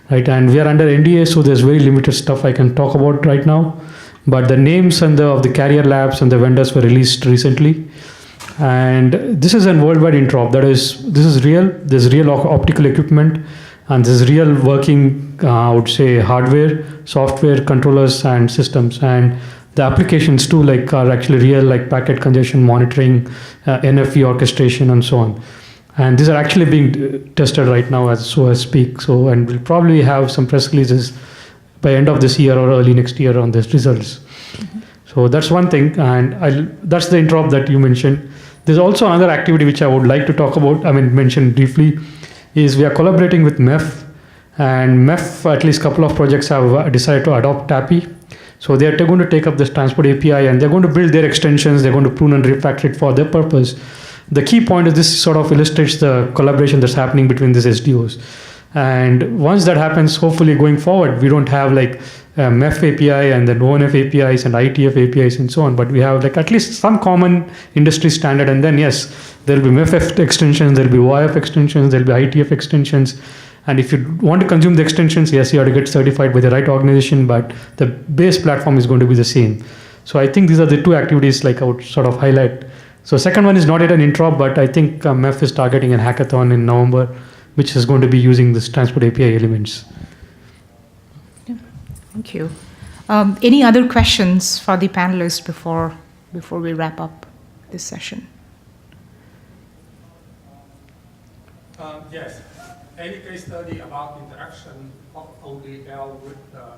Right, and we are under NDA, so there's very limited stuff I can talk about right now. But the names and of the carrier labs and the vendors were released recently. And this is a worldwide interop. This is real. There's real optical equipment, and there's real working, I would say, hardware, software, controllers, and systems. And the applications too, like, are actually real, like packet congestion monitoring, NFV orchestration, and so on. And these are actually being tested right now as I speak. So, and we'll probably have some press releases by end of this year or early next year on these results. Mm-hmm. So that's one thing, and that's the interop that you mentioned. There's also another activity which I would like to talk about, mention briefly, is we are collaborating with MEF, and MEF, at least a couple of projects have decided to adopt TAPI. So they're going to take up this transport API, and they're going to build their extensions, they're going to prune and refactor it for their purpose. The key point is this sort of illustrates the collaboration that's happening between these SDOs. And once that happens, hopefully going forward, we don't have like MEF API and then ONF APIs and ITF APIs and so on, but we have like at least some common industry standard. And then yes, there'll be MEF extensions, there'll be OIF extensions, there'll be ITF extensions. And if you want to consume the extensions, yes, you have to get certified by the right organization, but the base platform is going to be the same. So I think these are the two activities like I would sort of highlight. So second one is not yet an interop, but I think MEF is targeting a hackathon in November, which is going to be using this transport API elements. Yeah, thank you. Any other questions for the panelists before we wrap up this session? Yes. Any case study about interaction of ODL with the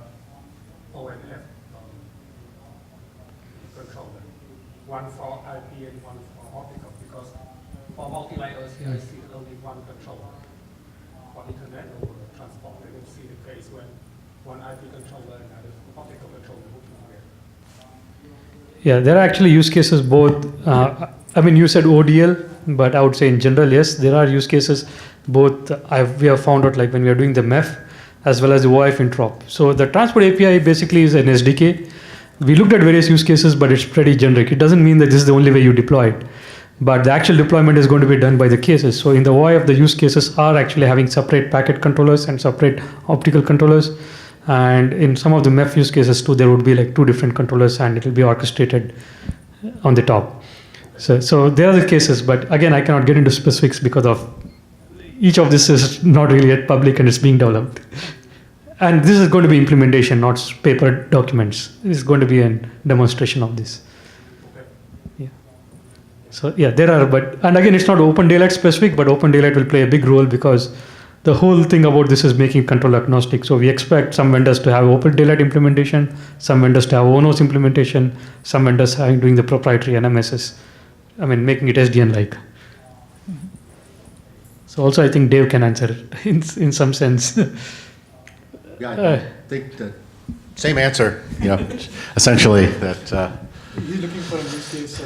ONF controller? One for IP and one for optical, because for multi-layers here I see only one controller. For Internet over transport, I don't see the case when one IP controller and another optical controller working together. Yeah, there are actually use cases both. You said ODL, but I would say in general, yes, there are use cases both. We have found out like when we are doing the MEF as well as the OIF interop. So the transport API basically is an SDK. We looked at various use cases, but it's pretty generic. It doesn't mean that this is the only way you deploy it. But the actual deployment is going to be done by the cases. So in the OIF, the use cases are actually having separate packet controllers and separate optical controllers. And in some of the MEF use cases too, there would be like 2 different controllers and it will be orchestrated on the top. So there are the cases, but again, I cannot get into specifics because of each of this is not really yet public and it's being developed. And this is going to be implementation, not paper documents. It's going to be a demonstration of this. Yeah. So yeah, there are, and again, it's not OpenDaylight specific, but OpenDaylight will play a big role because the whole thing about this is making control agnostic. So we expect some vendors to have OpenDaylight implementation, some vendors to have ONOS implementation, some vendors are doing the proprietary NMSs. Making it SDN-like. Mm-hmm. So also I think Dave can answer it in some sense. Yeah, I think the same answer, essentially that. You're looking for a use case.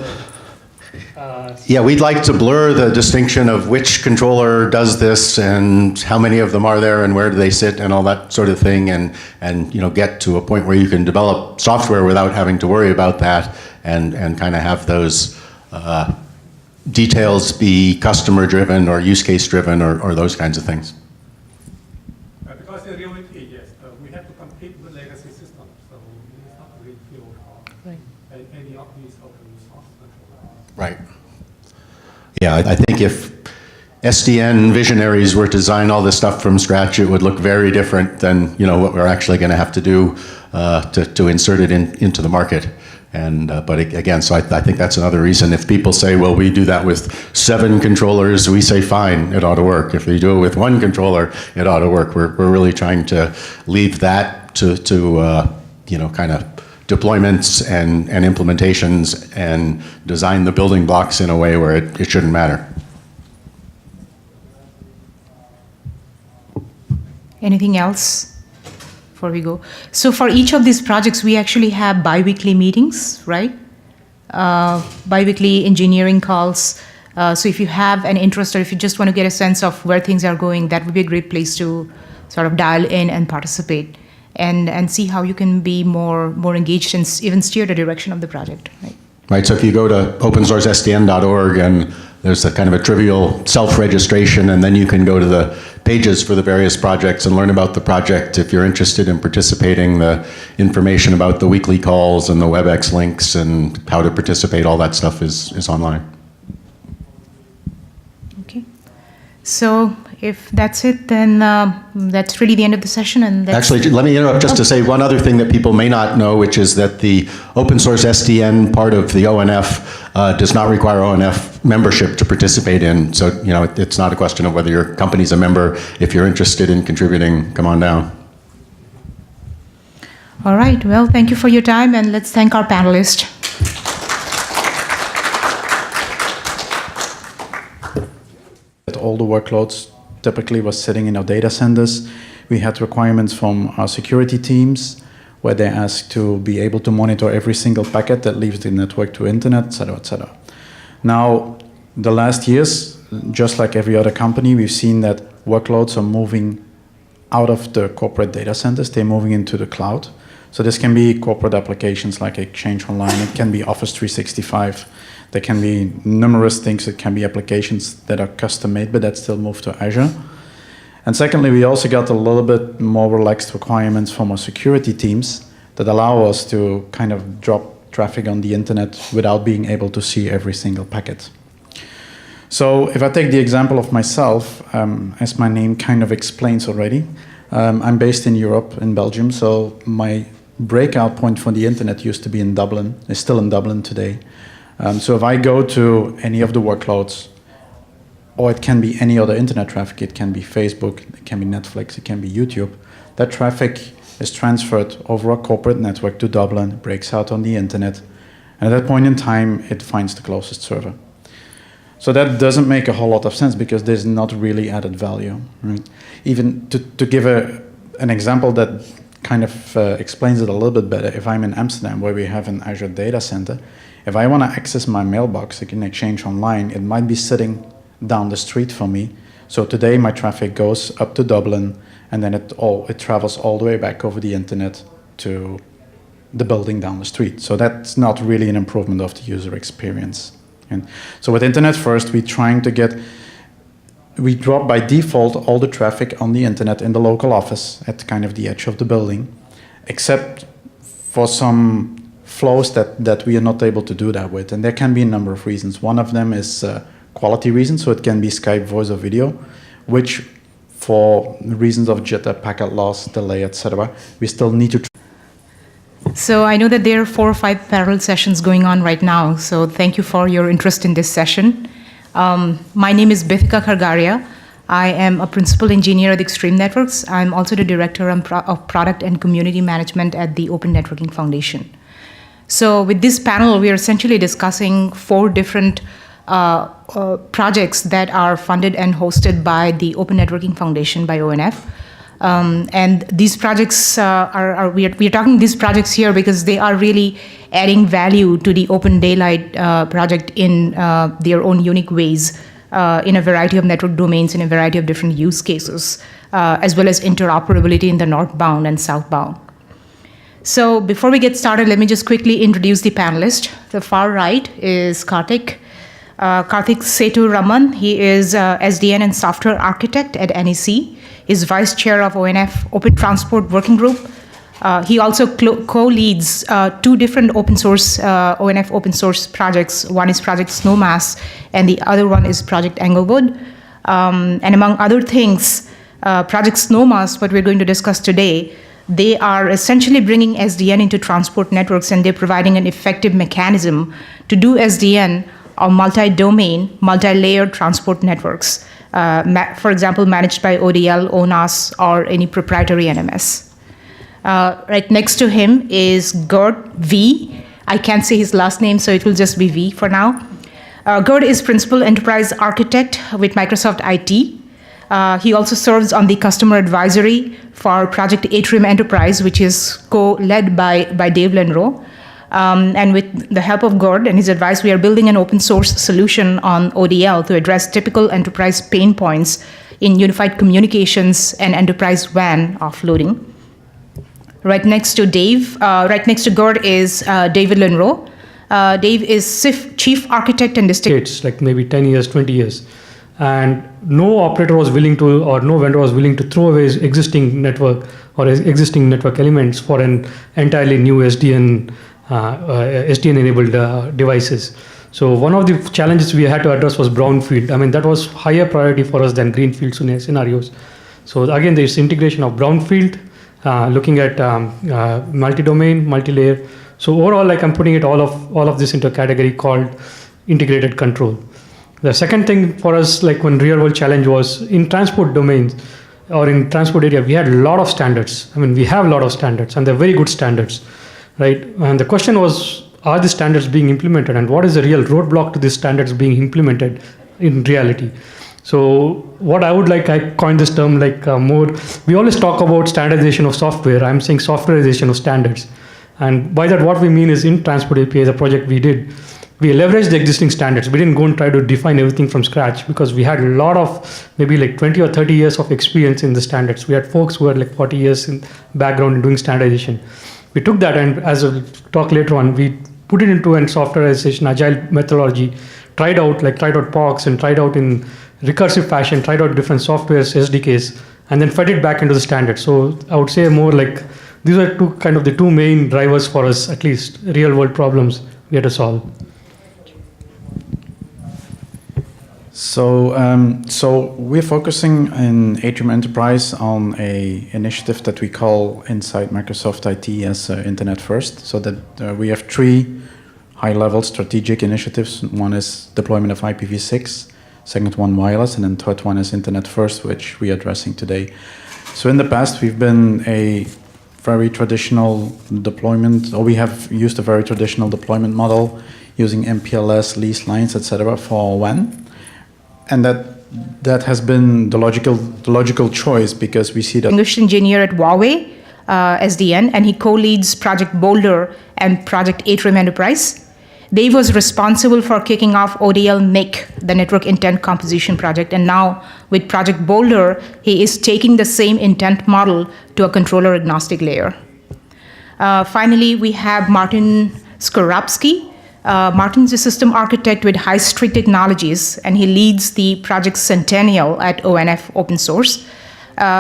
Yeah, we'd like to blur the distinction of which controller does this and how many of them are there and where do they sit and all that sort of thing, and get to a point where you can develop software without having to worry about that, and kind of have those details be customer driven or use case driven or those kinds of things. Because the reality, yes, we have to compete with legacy systems, so it's not a great field for any of these open source controllers. Right. Yeah, I think if SDN visionaries were to design all this stuff from scratch, it would look very different than what we're actually going to have to do to insert it into the market. And but again, so I think that's another reason. If people say, well, we do that with 7 controllers, we say, fine, it ought to work. If we do it with 1 controller, it ought to work. We're really trying to leave that to kind of deployments and implementations and design the building blocks in a way where it shouldn't matter. Anything else before we go? So for each of these projects, we actually have bi-weekly meetings, right? Bi-weekly engineering calls. So if you have an interest or if you just want to get a sense of where things are going, that would be a great place to sort of dial in and participate and see how you can be more engaged and even steer the direction of the project, right? Right, so if you go to OpenSourceSDN.org and there's a kind of a trivial self-registration, and then you can go to the pages for the various projects and learn about the project. If you're interested in participating, the information about the weekly calls and the WebEx links and how to participate, all that stuff is online. Okay. So if that's it, then that's really the end of the session. And Actually, let me interrupt just to say one other thing that people may not know, which is that the OpenSourceSDN part of the ONF does not require ONF membership to participate in. So, it's not a question of whether your company's a member. If you're interested in contributing, come on down. All right. Well, thank you for your time, and let's thank our panelists. All the workloads typically was sitting in our data centers. We had requirements from our security teams where they asked to be able to monitor every single packet that leaves the network to internet, et cetera, et cetera. Now, the last years, just like every other company, we've seen that workloads are moving out of the corporate data centers. They're moving into the cloud. So this can be corporate applications like Exchange Online. It can be Office 365. There can be numerous things. It can be applications that are custom made, but that still move to Azure. And secondly, we also got a little bit more relaxed requirements from our security teams that allow us to kind of drop traffic on the internet without being able to see every single packet. So if I take the example of myself, as my name kind of explains already, I'm based in Europe, in Belgium, so my breakout point for the internet used to be in Dublin. It's still in Dublin today. So if I go to any of the workloads, or it can be any other internet traffic, it can be Facebook, it can be Netflix, it can be YouTube, that traffic is transferred over a corporate network to Dublin, breaks out on the internet, and at that point in time, it finds the closest server. So that doesn't make a whole lot of sense because there's not really added value. Right? Even to give an example that kind of explains it a little bit better, if I'm in Amsterdam where we have an Azure data center, if I want to access my mailbox, like in Exchange Online, it might be sitting down the street from me. So today my traffic goes up to Dublin, and then it travels all the way back over the internet to the building down the street. So that's not really an improvement of the user experience. And so with Internet First, we drop by default all the traffic on the internet in the local office at kind of the edge of the building, except for some flows that we are not able to do that with. And there can be a number of reasons. One of them is quality reasons, so it can be Skype voice or video, which for reasons of jitter, packet loss, delay, etc., we still need to. So I know that there are 4 or 5 parallel sessions going on right now, so thank you for your interest in this session. My name is Bithika Khargharia. I am a principal engineer at Extreme Networks. I'm also the director of product and community management at the Open Networking Foundation. So with this panel, we are essentially discussing 4 different projects that are funded and hosted by the Open Networking Foundation, by ONF. And these projects we are talking these projects here because they are really adding value to the OpenDaylight project in their own unique ways, in a variety of network domains, in a variety of different use cases, as well as interoperability in the northbound and southbound. So before we get started, let me just quickly introduce the panelists. The far right is Karthik Setu Raman. He is SDN and software architect at NEC. He's vice chair of ONF Open Transport Working Group. He also co-leads 2 different open source ONF open source projects. One is Project Snowmass, and the other one is Project Englewood. And among other things, Project Snowmass, what we're going to discuss today, they are essentially bringing SDN into transport networks, and they're providing an effective mechanism to do SDN on multi-domain, multi-layered transport networks. For example, managed by ODL, ONAS, or any proprietary NMS. Right next to him is Gert V. I can't say his last name, so it will just be V for now. Gert is Principal Enterprise Architect with Microsoft IT. He also serves on the customer advisory for Project Atrium Enterprise, which is co-led by Dave Lenrow. And with the help of Gert and his advice, we are building an open source solution on ODL to address typical enterprise pain points in unified communications and enterprise WAN offloading. Right next to Gert is David Lenrow. Dave is chief architect and district. It's like maybe 10 years, 20 years. And no operator was willing to, or no vendor was willing to throw away his existing network or existing network elements for an entirely new SDN enabled devices. So one of the challenges we had to address was brownfield. I mean, that was higher priority for us than greenfield scenarios. So again, there's integration of brownfield, looking at multi-domain, multi-layer. So overall, like I'm putting it all of this into a category called integrated control. The second thing for us, like one real world challenge was in transport domains or in transport area, we had a lot of standards. I mean, we have a lot of standards and they're very good standards, right? And the question was, are the standards being implemented and what is the real roadblock to these standards being implemented in reality? So what I would like, I coined this term like more, we always talk about standardization of software. I'm saying softwareization of standards. And by that, what we mean is in Transport API, the project we did, we leveraged the existing standards. We didn't go and try to define everything from scratch because we had a lot of maybe like 20 or 30 years of experience in the standards. We had folks who had like 40 years in background in doing standardization. We took that and as I'll talk later on, we put it into a softwareization agile methodology, tried out POCs and tried out in recursive fashion, tried out different softwares, SDKs, and then fed it back into the standard. So I would say more like these are the two main drivers for us, at least real world problems we had to solve. So we're focusing in Atrium Enterprise on a initiative that we call inside Microsoft IT as Internet First. So that we have three high-level strategic initiatives. One is deployment of IPv6, second one wireless, and then third one is Internet First, which we are addressing today. So in the past, we've been a very traditional deployment, or we have used a very traditional deployment model using MPLS, lease lines, etc. for WAN. And that has been the logical choice because we see that English engineer at Huawei SDN, and he co-leads Project Boulder and Project Atrium Enterprise. Dave was responsible for kicking off ODL NIC, the Network Intent Composition project, and now with Project Boulder, he is taking the same intent model to a controller agnostic layer. Finally, we have Martin Skorupski. Martin's a system architect with High Street Technologies, and he leads the project Centennial at ONF Open Source.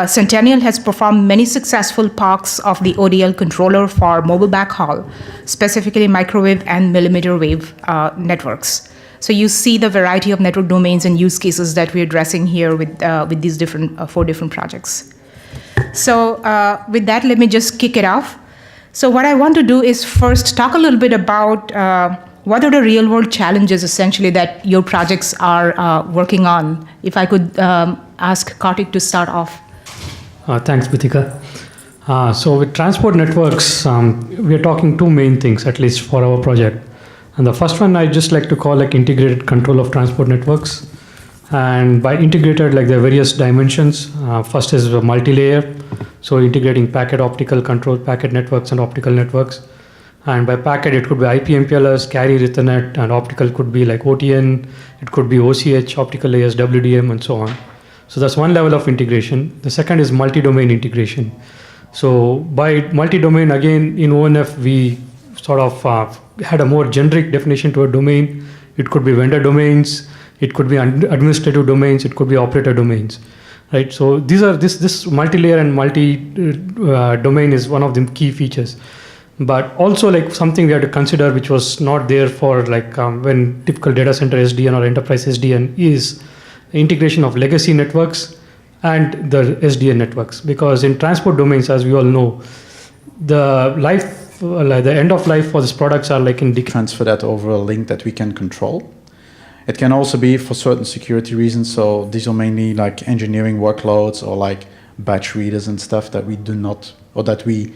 Centennial has performed many successful POCs of the ODL controller for mobile backhaul, specifically microwave and millimeter wave networks. So you see the variety of network domains and use cases that we're addressing here with these four different projects. So with that, let me just kick it off. So what I want to do is first talk a little bit about what are the real-world challenges, essentially, that your projects are working on? If I could ask Kartik to start off. Thanks, Bithika. So with transport networks, we are talking two main things, at least for our project. And the first one I just like to call like integrated control of transport networks. And by integrated, like there are various dimensions. First is multi-layer, so integrating packet optical control, packet networks and optical networks. And by packet, it could be IP MPLS, carrier Ethernet, and optical could be like OTN, it could be OCH, optical layers, WDM, and so on. So that's one level of integration. The second is multi-domain integration. So by multi-domain, again, in ONF, we sort of had a more generic definition to a domain. It could be vendor domains, it could be administrative domains, it could be operator domains, right? So these are this multi-layer and multi-domain is one of the key features. But also like something we had to consider, which was not there for like when typical data center SDN or enterprise SDN, is the integration of legacy networks and the SDN networks. Because in transport domains, as we all know, the end of life for these products are like in transfer that over a link that we can control. It can also be for certain security reasons. So these are mainly like engineering workloads or like batch readers and stuff that we do not, or that we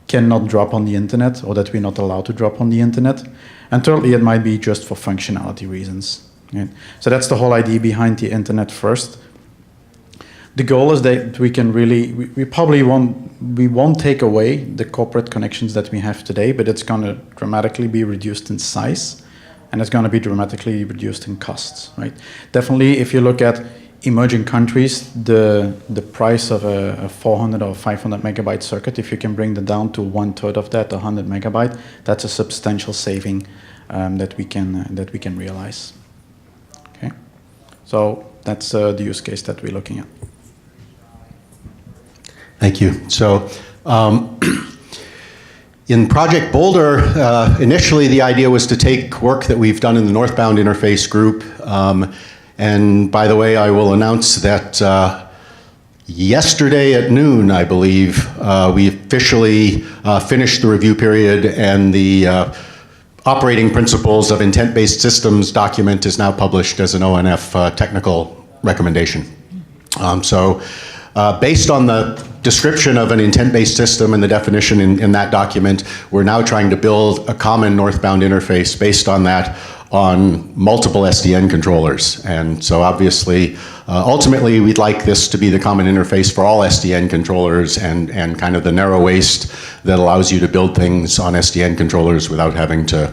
cannot drop on the internet, or that we're not allowed to drop on the internet. And thirdly, it might be just for functionality reasons. Right? So that's the whole idea behind the Internet First. The goal is that we can really, we won't take away the corporate connections that we have today, but it's going to dramatically be reduced in size, and it's going to be dramatically reduced in costs. Right? Definitely, if you look at emerging countries, the price of a 400 or 500 megabyte circuit, if you can bring that down to 1/3 of that, 100 megabyte, that's a substantial saving that we can realize. Okay, so that's the use case that we're looking at. Thank you. So, in Project Boulder, initially the idea was to take work that we've done in the northbound interface group. And by the way, I will announce that yesterday at noon, I believe, we officially finished the review period, and the operating principles of intent-based systems document is now published as an ONF technical recommendation. Based on the description of an intent-based system and the definition in that document, we're now trying to build a common northbound interface based on that on multiple SDN controllers. And so obviously, ultimately, we'd like this to be the common interface for all SDN controllers and kind of the narrow waist that allows you to build things on SDN controllers without having to,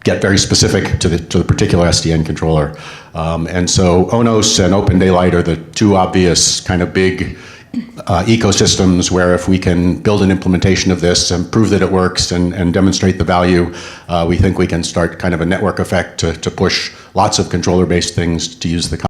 get very specific to the particular SDN controller. And so ONOS and OpenDaylight are the two obvious kind of big ecosystems where if we can build an implementation of this and prove that it works and demonstrate the value, we think we can start kind of a network effect to push lots of controller-based things to use the